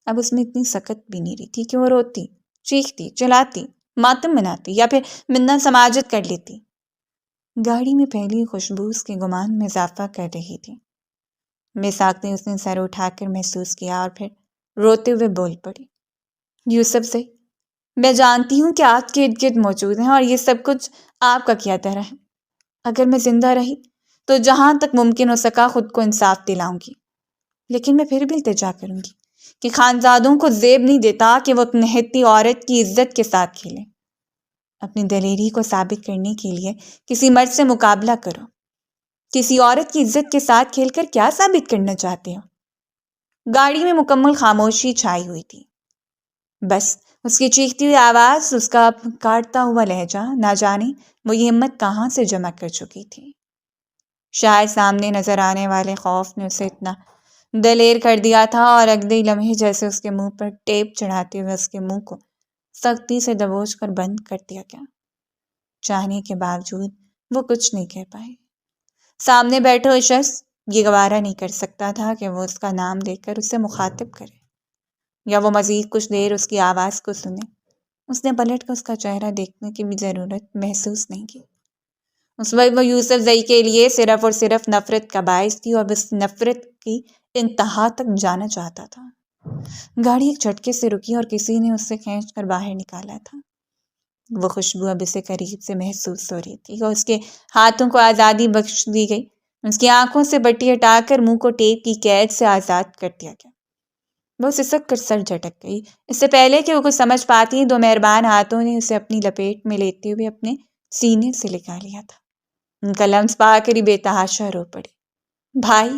اب اس میں اتنی سکت بھی نہیں رہی تھی کہ وہ روتی، چیختی، چلاتی، ماتم مناتی یا پھر منت سماجت کر لیتی۔ گاڑی میں پھیلی خوشبو اس کے گمان میں اضافہ کر رہی تھی۔ بے ساختہ اس نے سر اٹھا کر محسوس کیا اور پھر روتے ہوئے بول پڑی، یوسف سے میں جانتی ہوں کہ آپ کے ارد گرد موجود ہیں اور یہ سب کچھ آپ کا کیا طرح ہے۔ اگر میں زندہ رہی تو جہاں تک ممکن ہو سکا خود کو انصاف دلاؤں گی، لیکن میں پھر بھی التجا کروں گی کہ خانزادوں کو زیب نہیں دیتا کہ وہ ایک نہتی عورت کی عزت کے ساتھ کھیلیں۔ اپنی دلیری کو ثابت کرنے کے لیے کسی مرد سے مقابلہ کرو۔ کسی عورت کی عزت کے ساتھ کھیل کر کیا ثابت کرنا چاہتے ہو؟ گاڑی میں مکمل خاموشی چھائی ہوئی تھی۔ بس اس کی چیختی ہوئی آواز، اس کا کاٹتا ہوا لہجہ، نہ جانے وہ یہ ہمت کہاں سے جمع کر چکی تھی۔ شاید سامنے نظر آنے والے خوف نے اسے اتنا دلیر کر دیا تھا اور اگلے لمحے جیسے اس کے منہ پر ٹیپ چڑھاتے ہوئے اس کے منہ کو سختی سے دبوچ کر بند کر دیا گیا۔ چاہنے کے باوجود وہ کچھ نہیں کہہ پائے۔ سامنے بیٹھے ہوئے شخص یہ گوارا نہیں کر سکتا تھا کہ وہ اس کا نام لے کر اسے مخاطب کرے یا وہ مزید کچھ دیر اس کی آواز کو سنے۔ اس نے پلٹ کر اس کا چہرہ دیکھنے کی بھی ضرورت محسوس نہیں کی۔ اس وقت وہ یوسف زئی کے لیے صرف اور صرف نفرت کا باعث تھی اور بس نفرت کی انتہا تک جانا چاہتا تھا۔ گاڑی ایک جھٹکے سے رکی اور کسی نے اسے کھینچ کر باہر نکالا تھا۔ وہ خوشبو اب اسے قریب سے محسوس ہو رہی تھی اور اس کے ہاتھوں کو آزادی بخش دی گئی۔ اس کی آنکھوں سے پٹی ہٹا کر منہ کو ٹیپ کی قید سے آزاد کر دیا گیا۔ وہ سسک کر سر جھٹک گئی۔ اس سے پہلے کہ وہ کچھ سمجھ پاتی، دو مہربان ہاتھوں نے اسے اپنی لپیٹ میں لیتے ہوئے اپنے سینے سے لگا لیا تھا۔ ان کا لمس پا کر ہی بے تحاشا رو پڑی۔ بھائی!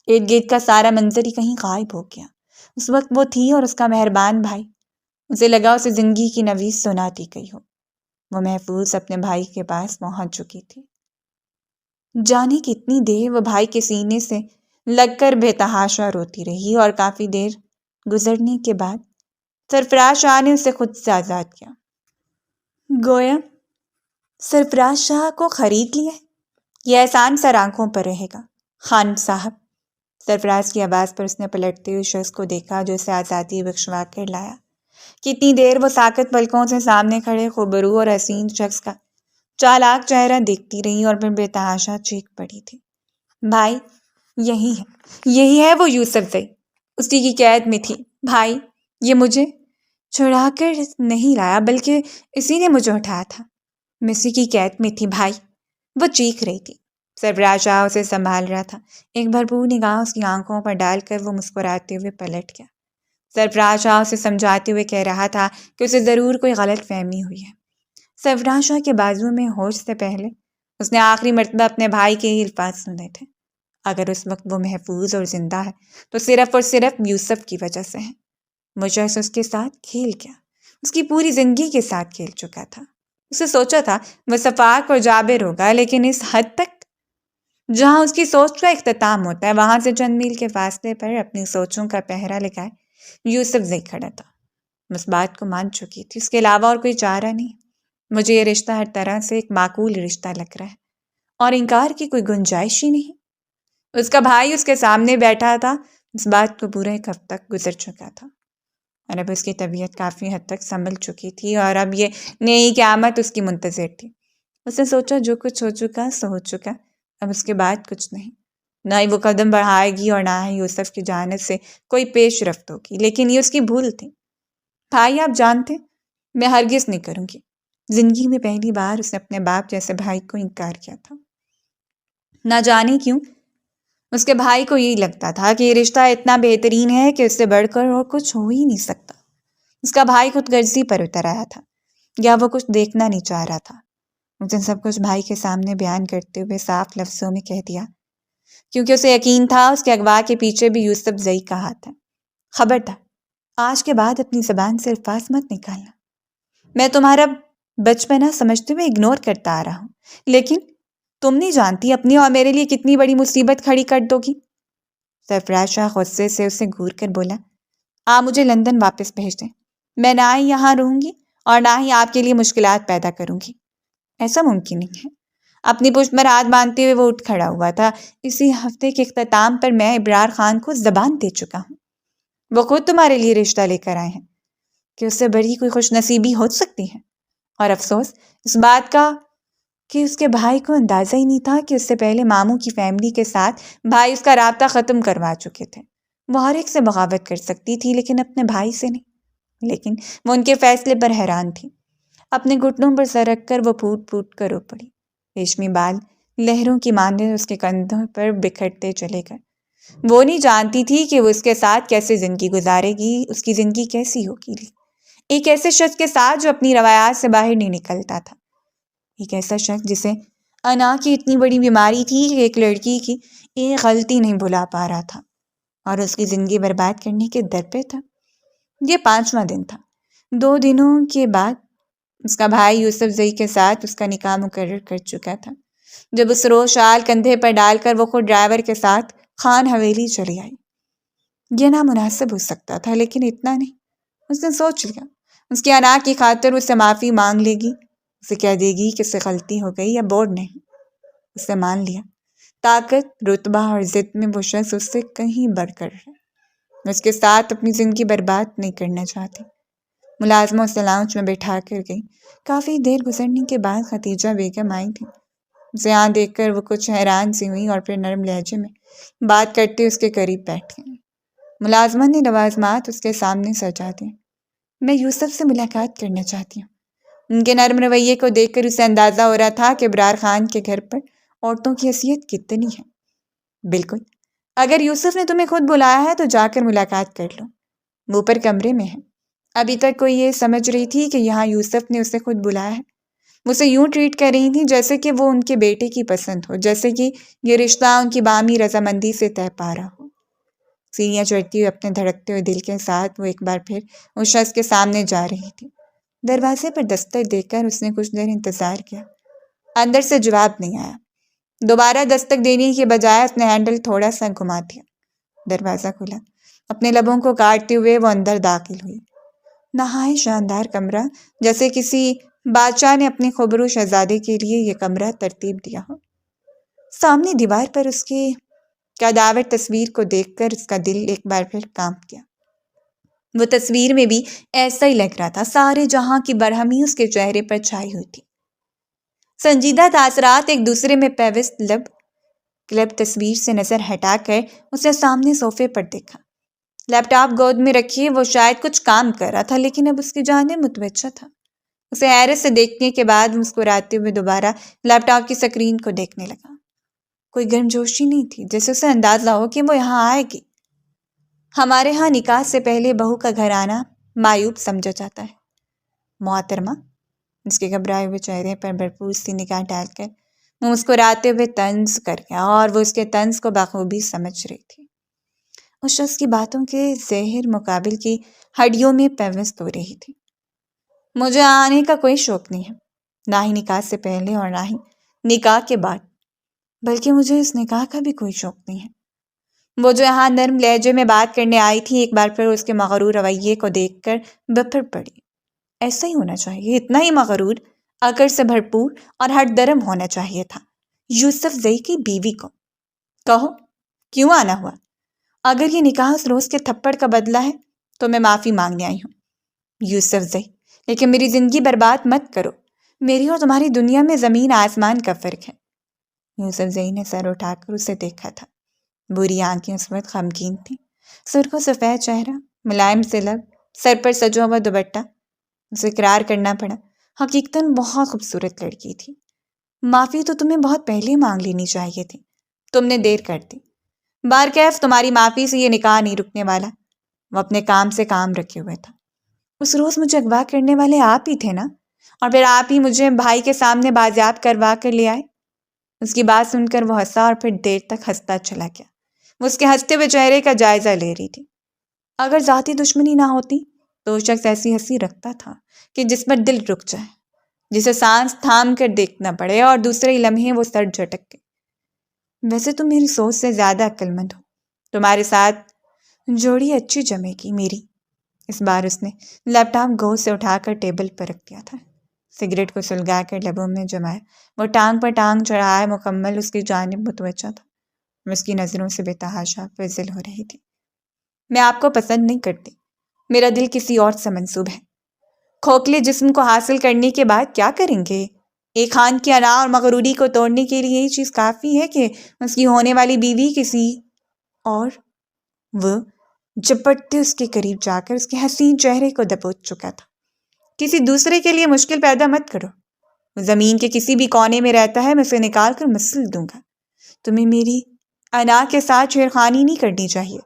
ارد گرد کا سارا منظر ہی کہیں غائب ہو گیا۔ اس وقت وہ تھی اور اس کا مہربان بھائی۔ اسے لگا اسے زندگی کی نوید سناتی گئی ہو۔ وہ محفوظ اپنے بھائی کے پاس پہنچ چکی تھی۔ جانے کی اتنی دیر وہ بھائی کے سینے سے لگ کر بے تحاشا روتی رہی اور کافی دیر گزرنے کے بعد سرفراز شاہ نے اسے خود سے آزاد کیا۔ گویا سرفراز شاہ کو خرید لیا ہے، یہ احسان سر آنکھوں پر رہے گا خان صاحب۔ سرفراز کی آواز پر اس نے پلٹتے ہوئے شخص کو دیکھا جو اسے آزادی بخشوا کر لایا۔ کتنی دیر وہ ساکت پلکوں سے سامنے کھڑے خوبرو اور حسین شخص کا چالاک چہرہ دیکھتی رہی اور پھر بے تحاشا چیخ پڑی تھی، بھائی! یہی ہے وہ یوسف زئی، اسی کی قید میں تھی۔ بھائی! یہ مجھے چھڑا کر نہیں لایا بلکہ اسی نے مجھے اٹھایا تھا۔ میں اسی کی قید میں تھی بھائی! وہ چیخ رہی تھی۔ سرفراز شاہ اسے سنبھال رہا تھا۔ ایک بھرپور نگاہ اس کی آنکھوں پر ڈال کر وہ مسکراتے ہوئے پلٹ گیا۔ سرفراز شاہ اسے سمجھاتے ہوئے کہہ رہا تھا کہ اسے ضرور کوئی غلط فہمی ہوئی ہے۔ سرفراز شاہ کے بازو میں ہوش سے پہلے اس نے آخری مرتبہ اپنے بھائی کے ہی الفاظ سنے تھے، اگر اس وقت وہ محفوظ اور زندہ ہے تو صرف اور صرف یوسف کی وجہ سے ہے۔ وہ شخص اس کے ساتھ کھیل گیا، اس کی پوری زندگی کے ساتھ کھیل چکا تھا۔ اسے سوچا تھا وہ شفاق اور جابر ہوگا، لیکن اس حد تک جہاں اس کی سوچ کا اختتام ہوتا ہے وہاں سے چند میل کے فاصلے پر اپنی سوچوں کا پہرا لگائے یوسف زئی کھڑا تھا۔ اس بات کو مان چکی تھی، اس کے علاوہ اور کوئی چارہ نہیں۔ مجھے یہ رشتہ ہر طرح سے ایک معقول رشتہ لگ رہا ہے اور انکار کی کوئی گنجائش ہی نہیں۔ اس کا بھائی اس کے سامنے بیٹھا تھا۔ اس بات کو پورا ایک ہفتہ گزر چکا تھا اور اب اس کی طبیعت کافی حد تک سنبھل چکی تھی اور اب یہ نئی قیامت اس کی منتظر تھی۔ اس نے سوچا جو کچھ ہو چکا سو ہو چکا، اب اس کے بعد کچھ نہیں۔ نہ ہی وہ قدم بڑھائے گی اور نہ ہی یوسف کی جانب سے کوئی پیش رفت ہوگی، لیکن یہ اس کی بھول تھی۔ بھائی آپ جانتے میں ہرگز نہیں کروں گی۔ زندگی میں پہلی بار اس نے اپنے باپ جیسے بھائی کو انکار کیا تھا۔ نہ جانے کیوں اس کے بھائی کو یہی لگتا تھا کہ یہ رشتہ اتنا بہترین ہے کہ اس سے بڑھ کر اور کچھ ہو ہی نہیں سکتا۔ اس کا بھائی خود غرضی پر اتر آیا تھا یا وہ کچھ دیکھنا نہیں چاہ رہا تھا۔ اس نے سب کچھ بھائی کے سامنے بیان کرتے ہوئے صاف لفظوں میں کہہ دیا، کیونکہ اسے یقین تھا اس کے اغوا کے پیچھے بھی یوسف زئی کا ہاتھ ہے۔ خبردار آج کے بعد اپنی زبان سے الفاظ مت نکالنا، میں تمہارا بچپنا سمجھتے ہوئے اگنور کرتا آ رہا ہوں، لیکن تم نہیں جانتی اپنی اور میرے لیے کتنی بڑی مصیبت کھڑی کر دو گی۔ سرفراز شاہ غصے سے اسے گھور کر بولا، آپ مجھے لندن واپس بھیج دیں، میں نہ ہی یہاں رہوں گی اور نہ ہی آپ کے لیے مشکلات پیدا کروں گی۔ ایسا ممکن نہیں ہے۔ اپنی پشت پر ہاتھ باندھتے ہوئے وہ اٹھ کھڑا ہوا تھا۔ اسی ہفتے کے اختتام پر میں ابرار خان کو زبان دے چکا ہوں، وہ خود تمہارے لیے رشتہ لے کر آئے ہیں، کہ اس سے بڑی کوئی خوش نصیبی ہو سکتی ہے۔ اور افسوس اس بات کا کہ اس کے بھائی کو اندازہ ہی نہیں تھا کہ اس سے پہلے ماموں کی فیملی کے ساتھ بھائی اس کا رابطہ ختم کروا چکے تھے۔ وہ ہر ایک سے بغاوت کر سکتی تھی لیکن اپنے بھائی سے نہیں۔ لیکن وہ ان کے فیصلے پر حیران تھی۔ اپنے گھٹنوں پر سر رکھ کر وہ پھوٹ پھوٹ کر رو پڑی۔ ریشمی بال لہروں کی مانند اس کے کندھوں پر بکھرتے چلے گئے۔ وہ نہیں جانتی تھی کہ وہ اس کے ساتھ کیسے زندگی گزارے گی، اس کی زندگی کیسی ہوگی، ایک ایسے شخص کے ساتھ جو اپنی روایات سے باہر نہیں نکلتا تھا، ایک ایسا شخص جسے انا کی اتنی بڑی بیماری تھی کہ ایک لڑکی کی ایک غلطی نہیں بھلا پا رہا تھا اور اس کی زندگی برباد کرنے کے در پہ تھا۔ یہ 5واں دن تھا۔ 2 دنوں کے بعد اس کا بھائی یوسف زئی کے ساتھ اس کا نکاح مقرر کر چکا تھا۔ جب اس روز شال کندھے پر ڈال کر وہ خود ڈرائیور کے ساتھ خان حویلی چلی آئی۔ یہ نامناسب ہو سکتا تھا لیکن اتنا نہیں۔ اس نے سوچ لیا اس کی انا کی خاطر اس سے معافی مانگ لے گی، اسے کہہ دے گی کہ اس سے غلطی ہو گئی یا بورڈ نہیں۔ اس نے مان لیا طاقت، رتبہ اور ضد میں وہ شخص اس سے کہیں بڑھ کر ہے۔ اس کے ساتھ اپنی زندگی برباد نہیں کرنا چاہتی۔ ملازمہ اسے لاؤنج میں بٹھا کر گئی۔ کافی دیر گزرنے کے بعد خدیجہ بیگم آئی تھی۔ اسے یہاں دیکھ کر وہ کچھ حیران سی ہوئی اور پھر نرم لہجے میں بات کرتے اس کے قریب بیٹھ گئی۔ ملازمہ نے لوازمات اس کے سامنے سجا دی۔ میں یوسف سے ملاقات کرنا چاہتی ہوں۔ ان کے نرم رویے کو دیکھ کر اسے اندازہ ہو رہا تھا کہ ابرار خان کے گھر پر عورتوں کی حیثیت کتنی ہے۔ بالکل، اگر یوسف نے تمہیں خود بلایا ہے تو جا کر ملاقات کر لو، وہ اوپر کمرے میں ہے۔ ابھی تک کوئی یہ سمجھ رہی تھی کہ یہاں یوسف نے اسے خود بلایا ہے۔ وہ اسے یوں ٹریٹ کر رہی تھی جیسے کہ وہ ان کے بیٹے کی پسند ہو، جیسے کہ یہ رشتہ ان کی باہمی رضامندی سے طے پا رہا ہو۔ سینیاں چڑھتی ہوئے اپنے دھڑکتے ہوئے دل کے ساتھ وہ ایک بار پھر اس شخص کے سامنے جا رہی تھی۔ دروازے پر دستک دے کر اس نے کچھ دیر انتظار کیا۔ اندر سے جواب نہیں آیا۔ دوبارہ دستک دینے کے بجائے اس نے ہینڈل تھوڑا سا گھما دیا۔ دروازہ کھلا۔ اپنے لبوں کو کاٹتے ہوئے وہ اندر داخل ہوئی۔ نہایت شاندار کمرہ، جیسے کسی بادشاہ نے اپنے خبرو شہزادے کے لیے یہ کمرہ ترتیب دیا ہو۔ سامنے دیوار پر اس کی کاداور تصویر کو دیکھ کر اس کا دل ایک بار پھر کانپ گیا۔ وہ تصویر میں بھی ایسا ہی لگ رہا تھا۔ سارے جہاں کی برہمی اس کے چہرے پر چھائی ہوئی تھی۔ سنجیدہ تاثرات ایک دوسرے میں پیوست کلب تصویر سے نظر ہٹا کر اسے سامنے صوفے پر دیکھا۔ لیپ ٹاپ گود میں رکھے وہ شاید کچھ کام کر رہا تھا لیکن اب اس کی جانب متوجہ تھا۔ اسے حیرت سے دیکھنے کے بعد مسکراتے ہوئے دوبارہ لیپ ٹاپ کی سکرین کو دیکھنے لگا۔ کوئی گرم جوشی نہیں تھی جیسے اسے اندازہ ہو کہ وہ یہاں آئے گی۔ ہمارے ہاں نکاح سے پہلے بہو کا گھر آنا معیوب سمجھا جاتا ہے۔ محترمہ، اس کے گھبرائے ہوئے چہرے پر بھرپور سی نگاہ ڈال کر وہ مسکراتے ہوئے طنز کر گیا اور وہ اس کے طنز کو بخوبی سمجھ رہی تھی۔ اس شخص کی باتوں کے زہر مقابل کی ہڈیوں میں پیوست ہو رہی تھی۔ مجھے آنے کا کوئی شوق نہیں ہے، نہ ہی نکاح سے پہلے اور نہ ہی نکاح کے بعد، بلکہ مجھے اس نکاح کا بھی کوئی شوق نہیں ہے۔ وہ جو یہاں نرم لہجے میں بات کرنے آئی تھی ایک بار پھر اس کے مغرور رویے کو دیکھ کر بپھر پڑی۔ ایسا ہی ہونا چاہیے، اتنا ہی مغرور، عقل سے بھرپور اور ہٹ درم ہونا چاہیے تھا یوسف زئی کی بیوی کو۔ کہو کیوں آنا ہوا؟ اگر یہ نکاح اس روز کے تھپڑ کا بدلہ ہے تو میں معافی مانگنے آئی ہوں یوسف زئی، لیکن میری زندگی برباد مت کرو۔ میری اور تمہاری دنیا میں زمین آسمان کا فرق ہے۔ یوسف زئی نے سر اٹھا کر اسے دیکھا تھا۔ بری آنکھیں اس وقت غمگین تھیں، سرخ و سفید چہرہ، ملائم سے لب، سر پر سجا ہوا دوپٹہ۔ اسے اقرار کرنا پڑا، حقیقتاً بہت خوبصورت لڑکی تھی۔ معافی تو تمہیں بہت پہلے مانگ لینی چاہیے تھی، تم نے دیر کر دی۔ بارکیف تمہاری معافی سے یہ نکاح نہیں رکنے والا۔ وہ اپنے کام سے کام رکھے ہوئے تھا۔ اس روز مجھے اغوا کرنے والے آپ ہی تھے نا، اور پھر آپ ہی مجھے بھائی کے سامنے بازیاب کروا کر لے آئے۔ اس کی بات سن کر وہ ہنسا اور پھر دیر تک ہنستا چلا گیا۔ وہ اس کے ہنستے ہوئے چہرے کا جائزہ لے رہی تھی۔ اگر ذاتی دشمنی نہ ہوتی تو وہ شخص ایسی ہنسی رکھتا تھا کہ جس پر دل رک جائے، جسے سانس تھام کر دیکھنا پڑے اور دوسرے لمحے وہ سر جھٹک گئے۔ ویسے تم میری سوچ سے زیادہ عقل مند ہو، تمہارے ساتھ جوڑی اچھی جمے گی میری۔ اس بار اس نے لیپ ٹاپ گو سے اٹھا کر ٹیبل پر رکھ دیا تھا، سگریٹ کو سلگا کر لبوں میں جمایا، وہ ٹانگ پر ٹانگ چڑھائے مکمل اس کی جانب متوجہ تھا۔ میں اس کی نظروں سے بے تحاشا فضل ہو رہی تھی۔ میں آپ کو پسند نہیں کرتی، میرا دل کسی اور سے منسوب ہے۔ کھوکھلے جسم کو حاصل کرنے کے بعد کیا کریں گے؟ ایک خان کی انا اور مغروری کو توڑنے کے لیے یہی چیز کافی ہے کہ اس کی ہونے والی بیوی کسی اور۔ وہ جپٹتے اس کے قریب جا کر اس کے حسین چہرے کو دبوچ چکا تھا۔ کسی دوسرے کے لیے مشکل پیدا مت کرو، وہ زمین کے کسی بھی کونے میں رہتا ہے، میں اسے نکال کر مسل دوں گا۔ تمہیں میری انا کے ساتھ چھیڑخانی نہیں کرنی چاہیے۔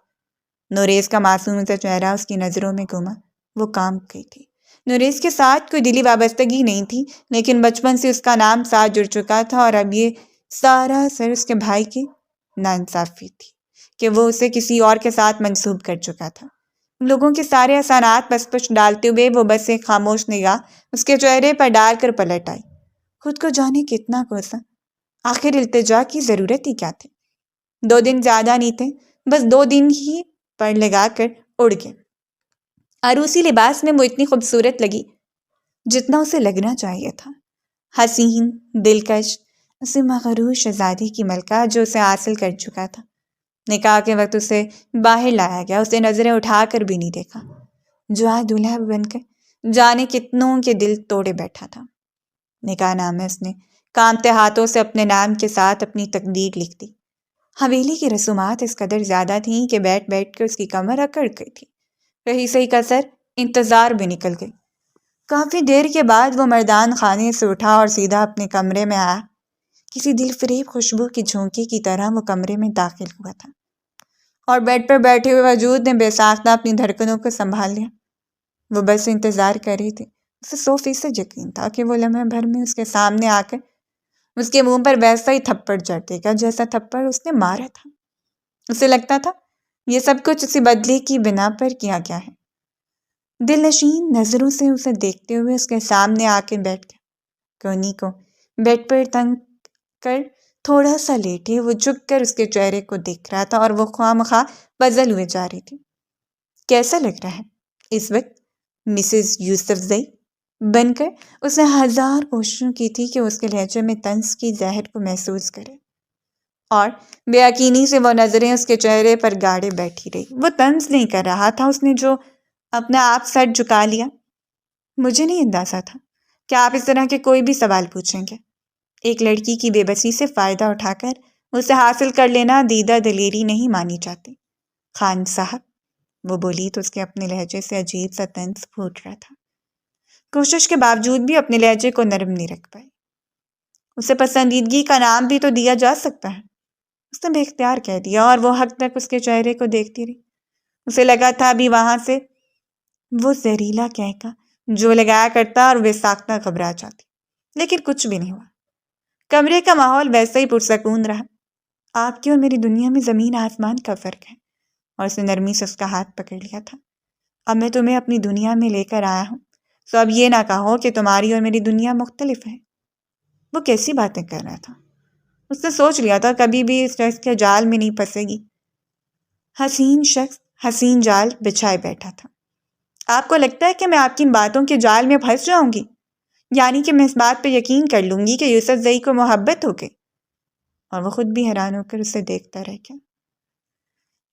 نوریز کا معصوم سا چہرہ اس کی نظروں میں گھما، وہ کام گئی تھی۔ نوریز کے ساتھ کوئی دلی وابستگی نہیں تھی، لیکن بچپن سے اس کا نام ساتھ جڑ چکا تھا، اور اب یہ سارا اثر اس کے بھائی کی ناانصافی تھی کہ وہ اسے کسی اور کے ساتھ منسوب کر چکا تھا۔ لوگوں کے سارے احسانات پس پش ڈالتے ہوئے وہ بس ایک خاموش نگاہ اس کے چہرے پر ڈال کر پلٹ آئی۔ خود کو جانے کتنا کوسا، آخر التجا کی ضرورت ہی کیا تھی؟ 2 دن زیادہ نہیں تھے، بس 2 دن ہی پر لگا کر اڑ گئے۔ عروسی لباس میں وہ اتنی خوبصورت لگی جتنا اسے لگنا چاہیے تھا، حسین، دلکش، اسے مغرور شہزادی کی ملکہ جو اسے حاصل کر چکا تھا۔ نکاح کے وقت اسے باہر لایا گیا، اسے نظریں اٹھا کر بھی نہیں دیکھا، جو آج دولہا بن کر جانے کتنوں کے دل توڑے بیٹھا تھا۔ نکاح نامے اس نے کانپتے ہاتھوں سے اپنے نام کے ساتھ اپنی تقدیر لکھ دی۔ حویلی کی رسومات اس قدر زیادہ تھیں کہ بیٹھ بیٹھ کر اس کی کمر اکڑ گئی تھی۔ رہی سہی کسر انتظار بھی نکل گئی۔ کافی دیر کے بعد وہ مردان خانے سے اٹھا اور سیدھا اپنے کمرے میں آیا۔ کسی دل فریب خوشبو کی جھونکی کی طرح وہ کمرے میں داخل ہوا تھا، اور بیڈ پر بیٹھے ہوئے وجود نے بے ساختہ اپنی دھڑکنوں کو سنبھال لیا۔ وہ بس انتظار کر رہی تھی۔ اسے 100% یقین تھا کہ وہ لمحے بھر میں اس کے سامنے آ کر اس کے منہ پر ویسا ہی تھپڑ جڑ دے گا جیسا تھپڑ اس نے مارا تھا۔ اسے لگتا تھا یہ سب کچھ اسی بدلے کی بنا پر کیا گیا ہے۔ دل نشین نظروں سے اسے دیکھتے ہوئے اس کے سامنے آ کے بیٹھ گیا۔ کونی کو بیڈ پر تنگ کر تھوڑا سا لیٹے وہ جھک کر اس کے چہرے کو دیکھ رہا تھا، اور وہ خواہ مخواہ پزل ہوئے جا رہی تھی۔ کیسا لگ رہا ہے اس وقت مسز یوسف زئی بن کر؟ اس نے 1000 کوششوں کی تھی کہ اس کے لہجے میں طنز کی زہر کو محسوس کرے، اور بے یقینی سے وہ نظریں اس کے چہرے پر گاڑے بیٹھی رہی۔ وہ طنز نہیں کر رہا تھا، اس نے جو اپنا آپ سر جھکا لیا۔ مجھے نہیں اندازہ تھا کہ آپ اس طرح کے کوئی بھی سوال پوچھیں گے۔ ایک لڑکی کی بے بسی سے فائدہ اٹھا کر اسے حاصل کر لینا دیدہ دلیری نہیں مانی جاتی۔ خان صاحب، وہ بولی تو اس کے اپنے لہجے سے عجیب سا طنز پھوٹ رہا تھا۔ کوشش کے باوجود بھی اپنے لہجے کو نرم نہیں رکھ پائی۔ اسے پسندیدگی کا نام بھی تو دیا جا سکتا ہے، اس نے بے اختیار کہہ دیا، اور وہ حق تک اس کے چہرے کو دیکھتی رہی۔ اسے لگا تھا ابھی وہاں سے وہ زہریلا کہکا جو لگایا کرتا اور وہ ساختہ گھبرا جاتی، لیکن کچھ بھی نہیں ہوا۔ کمرے کا ماحول ویسا ہی پرسکون رہا۔ آپ کی اور میری دنیا میں زمین آسمان کا فرق ہے، اور اس نے نرمی سے اس کا ہاتھ پکڑ لیا تھا۔ اب میں تمہیں اپنی دنیا میں لے کر آیا ہوں، تو اب یہ نہ کہو کہ تمہاری اور میری دنیا مختلف ہے۔ وہ کیسی باتیں کر رہا تھا؟ اس نے سوچ لیا تھا کبھی بھی اس شخص کے جال میں نہیں پھنسے گی۔ حسین شخص حسین جال بچھائے بیٹھا تھا۔ آپ کو لگتا ہے کہ میں آپ کی ان باتوں کے جال میں پھنس جاؤں گی؟ یعنی کہ میں اس بات پہ یقین کر لوں گی کہ یوسف زئی کو محبت ہو گئی؟ اور وہ خود بھی حیران ہو کر اسے دیکھتا رہ گیا۔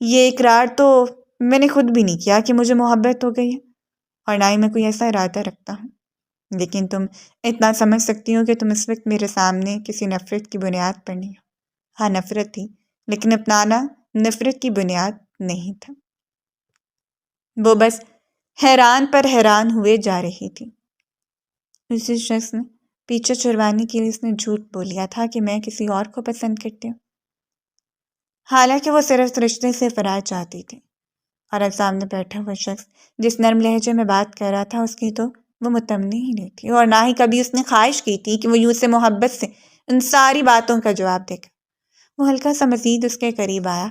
یہ اقرار تو میں نے خود بھی نہیں کیا کہ مجھے محبت ہو گئی ہے، اور نہ ہی میں کوئی ایسا ارادہ رکھتا ہوں، لیکن تم اتنا سمجھ سکتی ہو کہ تم اس وقت میرے سامنے کسی نفرت کی بنیاد پر نہیں ہو۔ ہاں نفرت تھی، لیکن اپنانا نفرت کی بنیاد نہیں تھا۔ وہ بس حیران پر حیران ہوئے جا رہی تھی۔ اسی شخص نے پیچھے چھڑوانے کے لیے اس نے جھوٹ بول لیا تھا کہ میں کسی اور کو پسند کرتی ہوں، حالانکہ وہ صرف رشتے سے فرار چاہتی تھی۔ اور اب سامنے بیٹھا ہوا شخص جس نرم لہجے میں بات کر رہا تھا، اس کی تو وہ متمنی ہی نہیں تھی، اور نہ ہی کبھی اس نے خواہش کی تھی کہ وہ یوں سے محبت سے ان ساری باتوں کا جواب دے گا۔ وہ ہلکا سا مزید اس کے قریب آیا،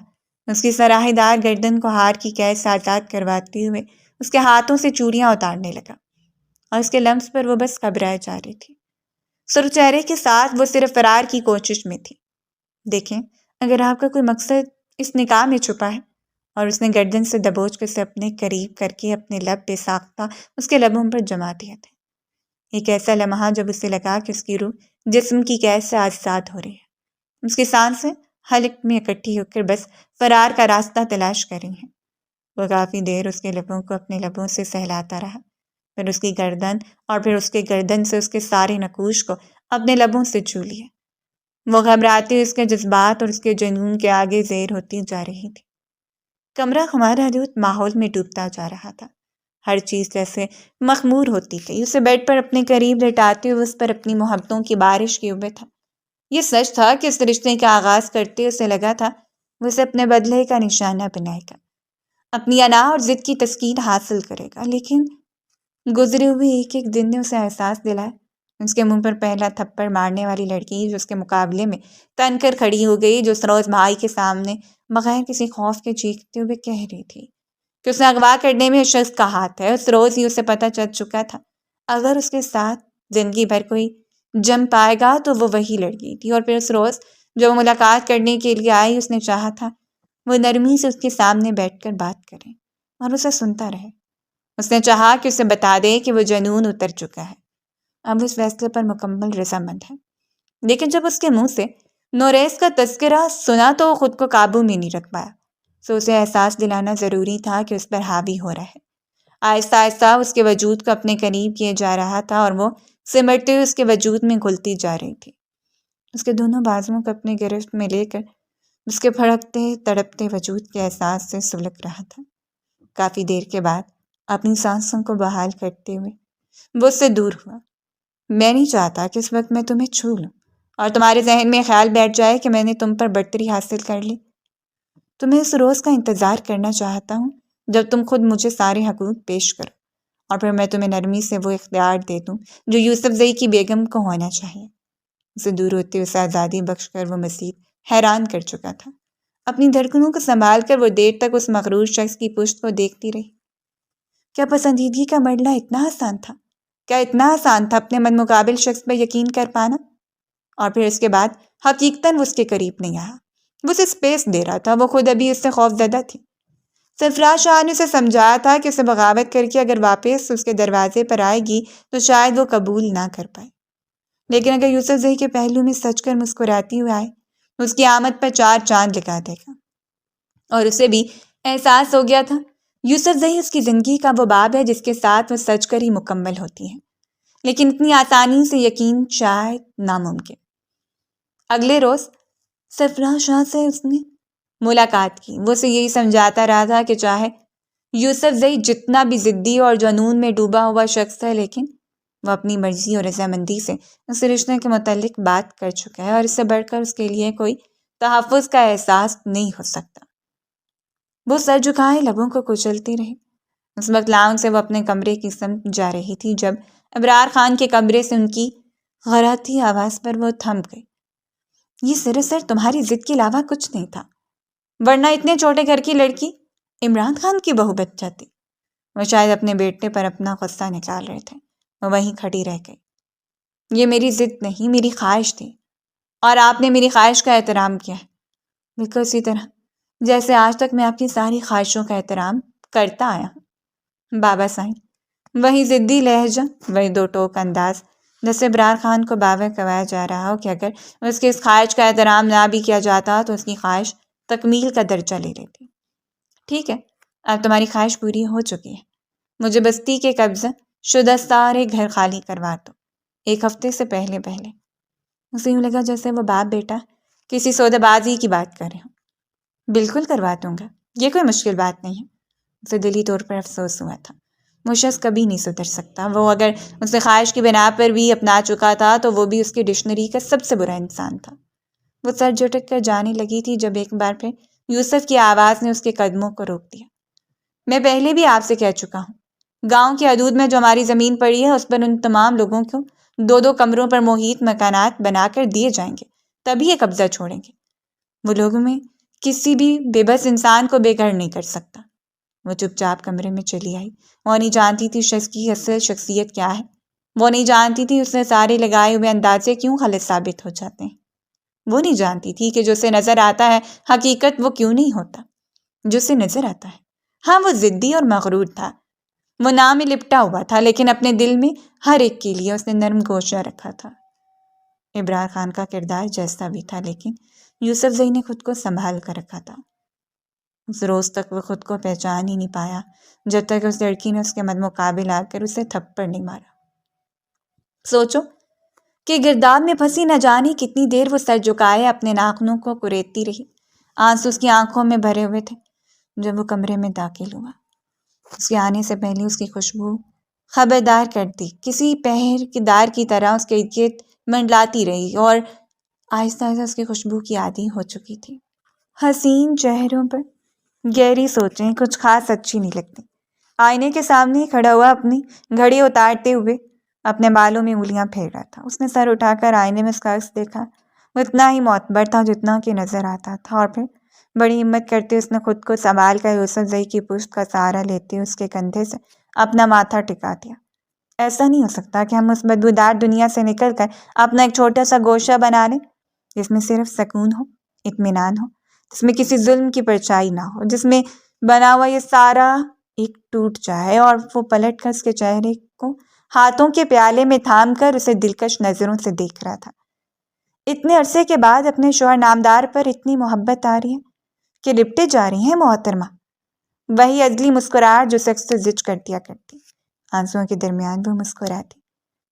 اس کی سراہی دار گردن کو ہار کی قید سے آزاد کرواتے ہوئے اس کے ہاتھوں سے چوڑیاں اتارنے لگا، اور اس کے لمس پر وہ بس گھبرائے جا رہی تھی۔ سرخ چہرے کے ساتھ وہ صرف فرار کی کوشش میں تھی۔ دیکھیں، اگر آپ کا کوئی مقصد اس نکاح میں چھپا ہے، اور اس نے گردن سے دبوچ کر اسے اپنے قریب کر کے اپنے لب بے ساختہ اس کے لبوں پر جما دیا تھا۔ ایک ایسا لمحہ جب اسے لگا کہ اس کی روح جسم کی قید سے آزاد ہو رہی ہے، اس کی سانسیں حلق میں اکٹھی ہو کر بس فرار کا راستہ تلاش کر رہی ہیں۔ وہ کافی دیر اس کے لبوں کو اپنے لبوں سے سہلاتا رہا، پھر اس کی گردن اور پھر اس کے گردن سے اس کے سارے نقوش کو اپنے لبوں سے چھو لیا۔ وہ گھبراتے اس کے جذبات اور اس کے جنون کے آگے زیر ہوتی جا رہی تھی۔ کمرہ خمارآلود ماحول میں ڈوبتا جا رہا تھا۔ ہر چیز جیسے مخمور ہوتی گئی۔ اسے بیڈ پر اپنے قریب لٹاتے ہوئے اس پر اپنی محبتوں کی بارش کیے ہوئے تھا۔ یہ سچ تھا کہ اس رشتے کا آغاز کرتے اسے لگا تھا وہ اسے اپنے بدلے کا نشانہ بنائے گا، اپنی انا اور ضد کی تسکین حاصل کرے گا۔ لیکن گزرے ہوئے ایک ایک دن نے اسے احساس دلایا، اس کے منہ پر پہلا تھپڑ مارنے والی لڑکی جو اس کے مقابلے میں تن کر کھڑی ہو گئی، جو سروز بھائی کے سامنے بغیر کسی خوف کے چیختے ہوئے کہہ رہی تھی کہ اسے اغوا کرنے میں اس شخص کا ہاتھ ہے۔ اس روز ہی اسے پتہ چل چکا تھا اگر اس کے ساتھ زندگی بھر کوئی جم پائے گا تو وہ وہی لڑکی تھی۔ اور پھر اس روز جو وہ ملاقات کرنے کے لیے آئی، اس نے چاہا تھا وہ نرمی سے اس کے سامنے بیٹھ کر بات کرے اور اسے سنتا رہے۔ اس نے چاہا کہ اسے بتا دے کہ وہ جنون اتر چکا ہے، اب اس فیصلے پر مکمل رضامند ہے۔ لیکن جب اس کے منہ سے نوریس کا تذکرہ سنا تو وہ خود کو قابو میں نہیں رکھ پایا۔ سو اسے احساس دلانا ضروری تھا کہ اس پر حاوی ہو رہا ہے۔ آہستہ آہستہ اس کے وجود کو اپنے قریب کیے جا رہا تھا اور وہ سمٹتے ہوئے اس کے وجود میں گھلتی جا رہی تھی۔ اس کے دونوں بازوؤں کو اپنے گرفت میں لے کر اس کے پھڑکتے تڑپتے وجود کے احساس سے سلگ رہا تھا۔ کافی دیر کے بعد اپنی سانسوں کو بحال کرتے ہوئے وہ اس سے دور ہوا۔ میں نہیں چاہتا کہ اس وقت میں تمہیں چھو لوں اور تمہارے ذہن میں خیال بیٹھ جائے کہ میں نے تم پر برتری حاصل کر لی۔ تمہیں اس روز کا انتظار کرنا چاہتا ہوں جب تم خود مجھے سارے حقوق پیش کرو، اور پھر میں تمہیں نرمی سے وہ اختیار دے دوں جو یوسف زئی کی بیگم کو ہونا چاہیے۔ اسے دور ہوتے اسے آزادی بخش کر وہ مزید حیران کر چکا تھا۔ اپنی دھڑکنوں کو سنبھال کر وہ دیر تک اس مغرور شخص کی پشت کو دیکھتی رہی۔ کیا پسندیدگی کا مرلہ اتنا آسان تھا؟ کیا اتنا آسان تھا اپنے من مقابل شخص پر یقین کر پانا؟ اور پھر اس کے بعد حقیقتاً وہ اس کے قریب نہیں آیا۔ وہ اسے اسپیس دے رہا تھا، وہ خود ابھی اس سے خوف زدہ تھی۔ سرفراز شاہ نے اسے سمجھایا تھا کہ اسے بغاوت کر کے اگر واپس اس کے دروازے پر آئے گی تو شاید وہ قبول نہ کر پائے، لیکن اگر یوسف زئی کے پہلو میں سچ کر مسکراتی ہوئے آئے اس کی آمد پر 4 چاند لگا دے گا۔ اور اسے بھی احساس ہو گیا تھا یوسف زئی اس کی زندگی کا وہ باب ہے جس کے ساتھ وہ سچ کر ہی مکمل ہوتی ہے، لیکن اتنی آسانی سے یقین شاید ناممکن۔ اگلے روز سرفراز شاہ سے اس نے ملاقات کی۔ وہ اسے یہی سمجھاتا رہا تھا کہ چاہے یوسف زئی جتنا بھی ضدی اور جنون میں ڈوبا ہوا شخص ہے، لیکن وہ اپنی مرضی اور رضامندی سے اس رشتے کے متعلق بات کر چکا ہے، اور اس سے بڑھ کر اس کے لیے کوئی تحفظ کا احساس نہیں ہو سکتا۔ وہ سر جھکائے لبوں کو کچلتی رہی۔ اس وقت لاؤنج سے وہ اپنے کمرے کی سمت جا رہی تھی جب ابرار خان کے کمرے سے ان کی غراتی آواز پر وہ تھم گئی۔ یہ سراسر تمہاری ضد کے علاوہ کچھ نہیں تھا، ورنہ اتنے چھوٹے گھر کی لڑکی عمران خان کی بہو بن جاتی۔ وہ شاید اپنے بیٹے پر اپنا غصہ نکال رہے تھے۔ وہ وہیں کھڑی رہ گئی۔ یہ میری ضد نہیں، میری خواہش تھی، اور آپ نے میری خواہش کا احترام کیا ہے، بالکل اسی طرح جیسے آج تک میں آپ کی ساری خواہشوں کا احترام کرتا آیا ہوں۔ بابا سائن وہی ضدی لہجہ، وہی 2 ٹوک انداز، جیسے ابرار خان کو باور کروایا جا رہا ہو کہ اگر اس کی اس خواہش کا احترام نہ بھی کیا جاتا تو اس کی خواہش تکمیل کا درجہ لے لیتی۔ ٹھیک ہے، اب تمہاری خواہش پوری ہو چکی ہے، مجھے بستی کے قبضہ شدہ سارے گھر خالی کروا دو 1 ہفتے سے پہلے۔ اسے یوں لگا جیسے وہ باپ بیٹا کسی سودے بازی کی بات کر رہے ہوں۔ بالکل کروا دوں گا، یہ کوئی مشکل بات نہیں ہے۔ اسے دلی طور پر افسوس ہوا تھا، وہ شخص کبھی نہیں سدھر سکتا۔ وہ اگر اسے خواہش کی بنا پر بھی اپنا چکا تھا تو وہ بھی اس کی ڈکشنری کا سب سے برا انسان تھا۔ وہ سر جھٹک کر جانے لگی تھی جب ایک بار پھر یوسف کی آواز نے اس کے قدموں کو روک دیا۔ میں پہلے بھی آپ سے کہہ چکا ہوں، گاؤں کی حدود میں جو ہماری زمین پڑی ہے اس پر ان تمام لوگوں کو 2 کمروں پر محیط مکانات بنا کر دیے جائیں گے، تبھی یہ قبضہ چھوڑیں گے۔ وہ لوگوں میں کسی بھی بے بس انسان کو بے گھر نہیں کر سکتا۔ وہ چپ چاپ کمرے میں چلی آئی۔ وہ نہیں جانتی تھی شخص کی اصل شخصیت کیا ہے، وہ نہیں جانتی تھی اس نے سارے لگائے ہوئے اندازے کیوں غلط ثابت ہو جاتے ہیں۔ وہ نہیں جانتی تھی کہ جو اسے نظر آتا ہے حقیقت وہ کیوں نہیں ہوتا جو اسے نظر آتا ہے۔ ہاں، وہ ضدی اور مغرور تھا، وہ نام میں لپٹا ہوا تھا، لیکن اپنے دل میں ہر ایک کے لیے اس نے نرم گوشہ رکھا تھا۔ ابرار خان کا کردار جیسا بھی تھا، لیکن یوسف زئی نے خود کو سنبھال کر رکھا تھا۔ اس روز تک وہ خود کو پہچان ہی نہیں پایا جب تک اس لڑکی نے اس کے مقابل آ کر اسے تھپڑ نہیں مارا۔ سوچو کہ گرداب میں پھنسی نہ جانے کتنی دیر وہ سر جھکائے اپنے ناخنوں کو کریدتی رہی۔ آنسو اس کی آنکھوں میں بھرے ہوئے تھے جب وہ کمرے میں داخل ہوا۔ اس کے آنے سے پہلے اس کی خوشبو خبردار کر دی، کسی پہر کے دار کی طرح اس کے ارد گرد منڈلاتی رہی اور آہستہ آہستہ اس کی خوشبو کی عادی ہو چکی تھی۔ حسین چہروں پر گہری سوچیں کچھ خاص اچھی نہیں لگتی۔ آئینے کے سامنے کھڑا ہوا اپنی گھڑی اتارتے ہوئے اپنے بالوں میں انگلیاں پھیر رہا تھا۔ اس نے سر اٹھا کر آئینے میں اس کا عکس دیکھا، وہ اتنا ہی معتبر تھا جتنا کہ نظر آتا تھا، اور پھر بڑی ہمت کرتے اس نے خود کو سنبھال کر یوسف زئی کی پشت کا سہارا لیتے اس کے کندھے سے اپنا ماتھا ٹکا دیا۔ ایسا نہیں ہو سکتا کہ ہم اس بدبودار دنیا سے نکل کر اپنا ایک چھوٹا سا گوشہ بنا لیں جس میں صرف سکون ہو، اطمینان ہو، جس میں کسی ظلم کی پرچھائی نہ ہو، جس میں بنا ہوا یہ سارا ایک ٹوٹ جائے۔ اور وہ پلٹ کر اس کے چہرے کو ہاتھوں کے پیالے میں تھام کر اسے دلکش نظروں سے دیکھ رہا تھا۔ اتنے عرصے کے بعد اپنے شوہر نامدار پر اتنی محبت آ رہی ہے کہ لپٹے جا رہی ہیں محترمہ۔ وہی عزلی مسکراہٹ جو شخص سے زچ کر دیا کرتی، آنسوؤں کے درمیان وہ مسکراتی۔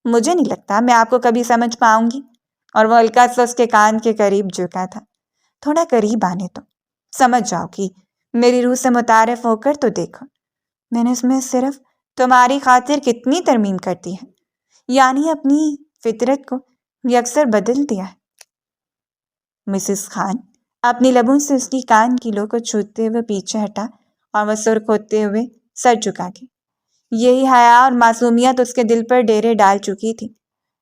مجھے نہیں لگتا میں آپ کو کبھی سمجھ پاؤں گی۔ اور وہ ہلکا سا اس کے کان کے قریب جھکا تھا۔ تھوڑا قریب آنے تو سمجھ جاؤ کہ میری روح سے متعارف ہو کر تو دیکھو، میں نے اس میں صرف تمہاری خاطر کتنی ترمیم کر دی ہے، یعنی اپنی فطرت کو یکسر بدل دیا ہے۔ مسز خان اپنی لبوں سے اس کی کان کی لو کو چھوتے ہوئے پیچھے ہٹا اور وہ سرخ ہوتے ہوئے سر جھکا کے یہی حیا اور معصومیت اس کے دل پر ڈیرے ڈال چکی تھی۔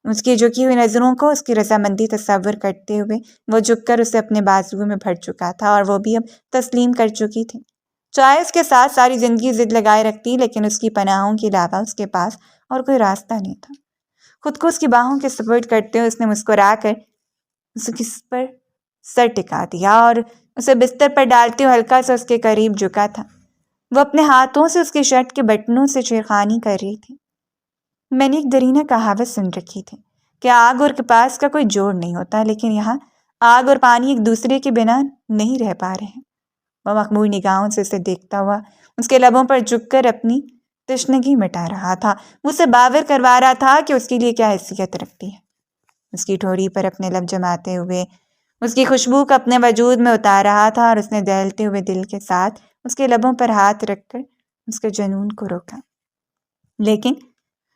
اس کی جھکی ہوئی نظروں کو اس کی رضامندی تصور کرتے ہوئے وہ جھک کر اسے اپنے بازو میں بھر چکا تھا اور وہ بھی اب تسلیم کر چکی تھی۔ چاہے اس کے ساتھ ساری زندگی ضد لگائے رکھتی، لیکن اس کی پناہوں کے علاوہ اس کے پاس اور کوئی راستہ نہیں تھا۔ خود کو اس کی باہوں کے سپرد کرتے ہوئے اس نے مسکرا کر اس پر سر ٹکا دیا اور اسے بستر پر ڈالتے ہوئے ہلکا سا اس کے قریب جھکا تھا۔ وہ اپنے ہاتھوں سے اس کے شرٹ کے بٹنوں سے چھیڑخانی کر رہی تھی۔ میں نے ایک درینہ کہاوت سن رکھی تھی کہ آگ اور کپاس کا کوئی جوڑ نہیں ہوتا، لیکن یہاں آگ اور پانی ایک دوسرے کے بنا نہیں رہ پا رہے ہیں۔ وہ مخمور نگاہوں سے اسے دیکھتا ہوا اس کے لبوں پر جھک کر اپنی تشنگی مٹا رہا تھا۔ اسے باور کروا رہا تھا کہ اس کے لیے کیا حیثیت رکھتی ہے۔ اس کی ٹھوڑی پر اپنے لب جماتے ہوئے اس کی خوشبو کو اپنے وجود میں اتار رہا تھا، اور اس نے دہلتے ہوئے دل کے ساتھ اس کے لبوں پر ہاتھ رکھ کر اس کے جنون کو روکا، لیکن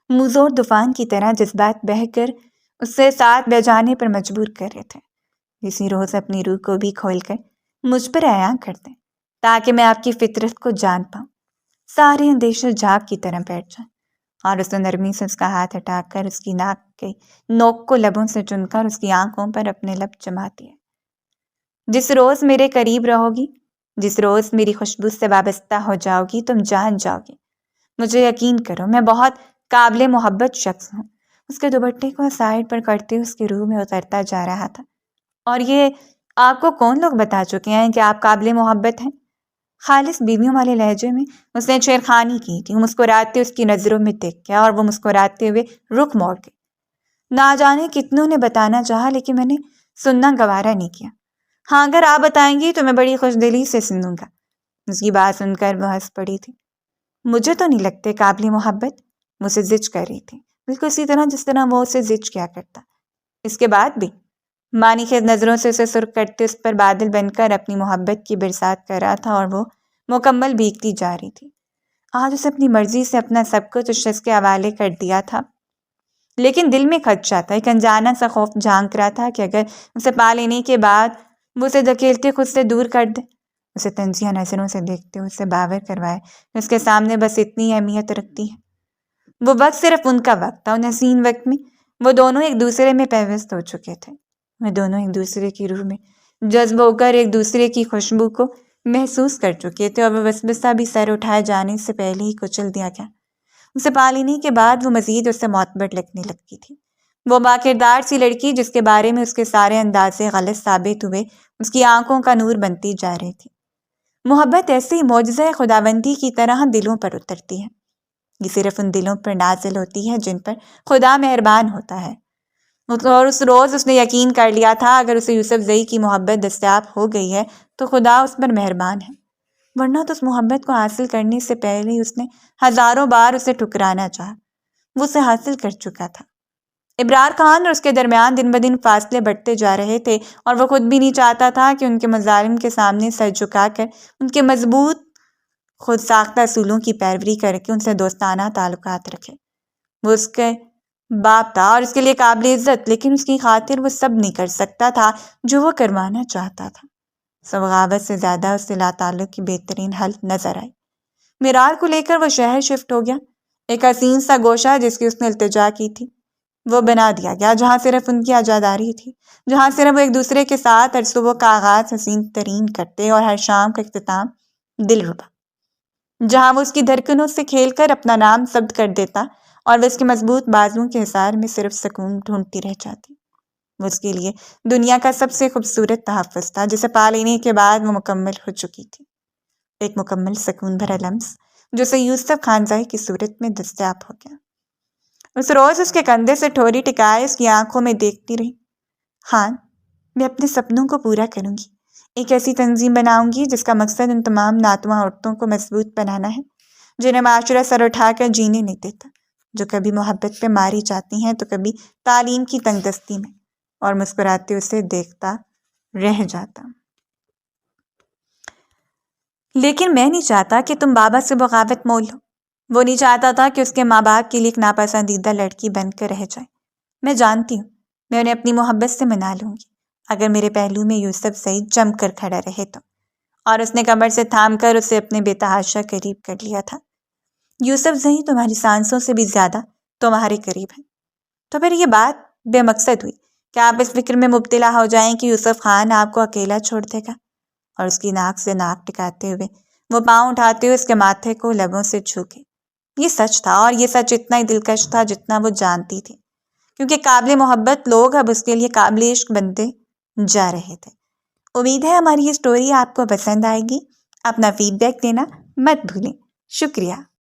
موزور طوفان کی طرح جذبات بہہ کر اس سے ساتھ بہ جانے پر مجبور کر رہے تھے۔ اسی روز اپنی روح کو بھی کھول کر مجھ پر عیاں کر دیں تاکہ میں آپ کی فطرت کو جان پاؤں، سارے اندیشے جھاگ کی طرح بیٹھ جائیں۔ اور اس نے نرمی سے اس کا ہاتھ ہٹا کر اس کی ناک کے نوک کو لبوں سے چن کر اس کی آنکھوں پر اپنے لب جما دیے۔ جس روز میرے قریب رہو گی، جس روز میری خوشبو سے وابستہ ہو جاؤ گی، تم جان جاؤ گی مجھے یقین کرو میں بہت قابل محبت شخص ہوں۔ اس کے دوپٹے کو سائڈ پر کرتے اس کی روح میں اترتا جا رہا تھا۔ اور یہ آپ کو کون لوگ بتا چکے ہیں کہ آپ قابل محبت ہیں؟ خالص بیویوں والے لہجے میں اس نے چھیڑخانی کی تھی۔ مسکراتے اس کی نظروں میں دیکھ گیا اور وہ مسکراتے ہوئے رخ موڑ گئی۔ نہ جانے کتنوں نے بتانا چاہا، لیکن میں نے سننا گوارا نہیں کیا۔ ہاں، اگر آپ بتائیں گی تو میں بڑی خوش دلی سے سنوں گا۔ اس کی بات سن کر وہ ہنس پڑی تھی۔ مجھے تو نہیں لگتے قابل محبت، وہ اسے زچ کر رہی تھی، بالکل اسی طرح جس طرح وہ اسے زچ کیا کرتا۔ اس کے بعد بھی مانی خیز نظروں سے اسے سرخ کرتے اس پر بادل بن کر اپنی محبت کی برسات کر رہا تھا، اور وہ مکمل بھیگتی جا رہی تھی۔ آج اسے اپنی مرضی سے اپنا سب کچھ اس شخص کے حوالے کر دیا تھا، لیکن دل میں خدشہ تھا، ایک انجانا سا خوف جھانک رہا تھا کہ اگر اسے پا لینے کے بعد وہ اسے دھکیلتے خود سے دور کر دے، اسے تنزیہ نظروں سے دیکھتے ہوئے اسے باور کروائے کہ اس کے سامنے بس اتنی اہمیت رکھتی ہے۔ وہ وقت صرف ان کا وقت تھا، ان حسین وقت میں وہ دونوں ایک دوسرے میں پیوست ہو چکے تھے۔ وہ دونوں ایک دوسرے کی روح میں جذب ہو کر ایک دوسرے کی خوشبو کو محسوس کر چکے تھے، اور وہ وسوسہ بھی سر اٹھائے جانے سے پہلے ہی کچل دیا گیا۔ اسے پا لینے کے بعد وہ مزید اس سے معتبر لگنے لگتی تھی۔ وہ با کردار سی لڑکی جس کے بارے میں اس کے سارے اندازے غلط ثابت ہوئے اس کی آنکھوں کا نور بنتی جا رہی تھی۔ محبت ایسے ہی معجزہ خداوندی کی طرح دلوں پر اترتی ہے۔ یہ صرف ان دلوں پر نازل ہوتی ہے جن پر خدا مہربان ہوتا ہے۔ اور اس روز اس نے یقین کر لیا تھا اگر اسے یوسف زئی کی محبت دستیاب ہو گئی ہے تو خدا اس پر مہربان ہے، ورنہ تو اس محبت کو حاصل کرنے سے پہلے ہی اس نے ہزاروں بار اسے ٹھکرانا چاہا۔ وہ اسے حاصل کر چکا تھا۔ ابرار خان اور اس کے درمیان دن بدن فاصلے بڑھتے جا رہے تھے اور وہ خود بھی نہیں چاہتا تھا کہ ان کے مظالم کے سامنے سر جھکا کر ان کے مضبوط خود ساختہ اصولوں کی پیروی کر کے ان سے دوستانہ تعلقات رکھے۔ وہ اس کے باپ تھا اور اس کے لیے قابل عزت، لیکن اس کی خاطر وہ سب نہیں کر سکتا تھا جو وہ کروانا چاہتا تھا۔ بغاوت سے زیادہ اسے لا تعلق کی بہترین حل نظر آئی۔ میرار کو لے کر وہ شہر شفٹ ہو گیا۔ ایک حسین سا گوشہ جس کی اس نے التجا کی تھی وہ بنا دیا گیا، جہاں صرف ان کی عزاداری تھی، جہاں صرف وہ ایک دوسرے کے ساتھ ہر صبح کا آغاز حسین ترین کرتے اور ہر شام کا اختتام دلربا، جہاں وہ اس کی دھڑکنوں سے کھیل کر اپنا نام ثبت کر دیتا اور وہ اس کے مضبوط بازوؤں کے حصار میں صرف سکون ڈھونڈتی رہ جاتی۔ وہ اس کے لیے دنیا کا سب سے خوبصورت تحفظ تھا جسے پا لینے کے بعد وہ مکمل ہو چکی تھی، ایک مکمل سکون بھرا لمس جو اسے یوسف خانزائی کی صورت میں دستیاب ہو گیا۔ اس روز اس کے کندھے سے ٹھوری ٹکائے اس کی آنکھوں میں دیکھتی رہی۔ خان، میں اپنے سپنوں کو پورا کروں گی، ایک ایسی تنظیم بناؤں گی جس کا مقصد ان تمام ناتواں عورتوں کو مضبوط بنانا ہے جنہیں معاشرہ سر اٹھا کر جینے نہیں دیتا، جو کبھی محبت پہ ماری جاتی ہیں تو کبھی تعلیم کی تنگ دستی میں، اور مسکراتے اسے دیکھتا رہ جاتا۔ لیکن میں نہیں چاہتا کہ تم بابا سے بغاوت مول لو۔ وہ نہیں چاہتا تھا کہ اس کے ماں باپ کے لیے ایک ناپسندیدہ لڑکی بن کر رہ جائے۔ میں جانتی ہوں میں انہیں اپنی محبت سے منا لوں گی اگر میرے پہلو میں یوسف زئی جم کر کھڑا رہے تو۔ اور اس نے کمر سے تھام کر اسے اپنے بے تحاشا قریب کر لیا تھا۔ یوسف زئی تمہاری سانسوں سے بھی زیادہ تمہارے قریب ہے۔ تو پھر یہ بات بے مقصد ہوئی کہ آپ اس فکر میں مبتلا ہو جائیں کہ یوسف خان آپ کو اکیلا چھوڑ دے گا، اور اس کی ناک سے ناک ٹکاتے ہوئے وہ پاؤں اٹھاتے ہوئے اس کے ماتھے کو لبوں سے چھوکے۔ یہ سچ تھا، اور یہ سچ اتنا ہی دلکش تھا جتنا وہ جانتی تھی، کیونکہ قابل محبت لوگ اب اس کے لیے قابل عشق بنتے جا رہے تھے۔ امید ہے ہماری یہ سٹوری آپ کو پسند آئے گی۔ اپنا فیڈ بیک دینا مت بھولیں۔ شکریہ۔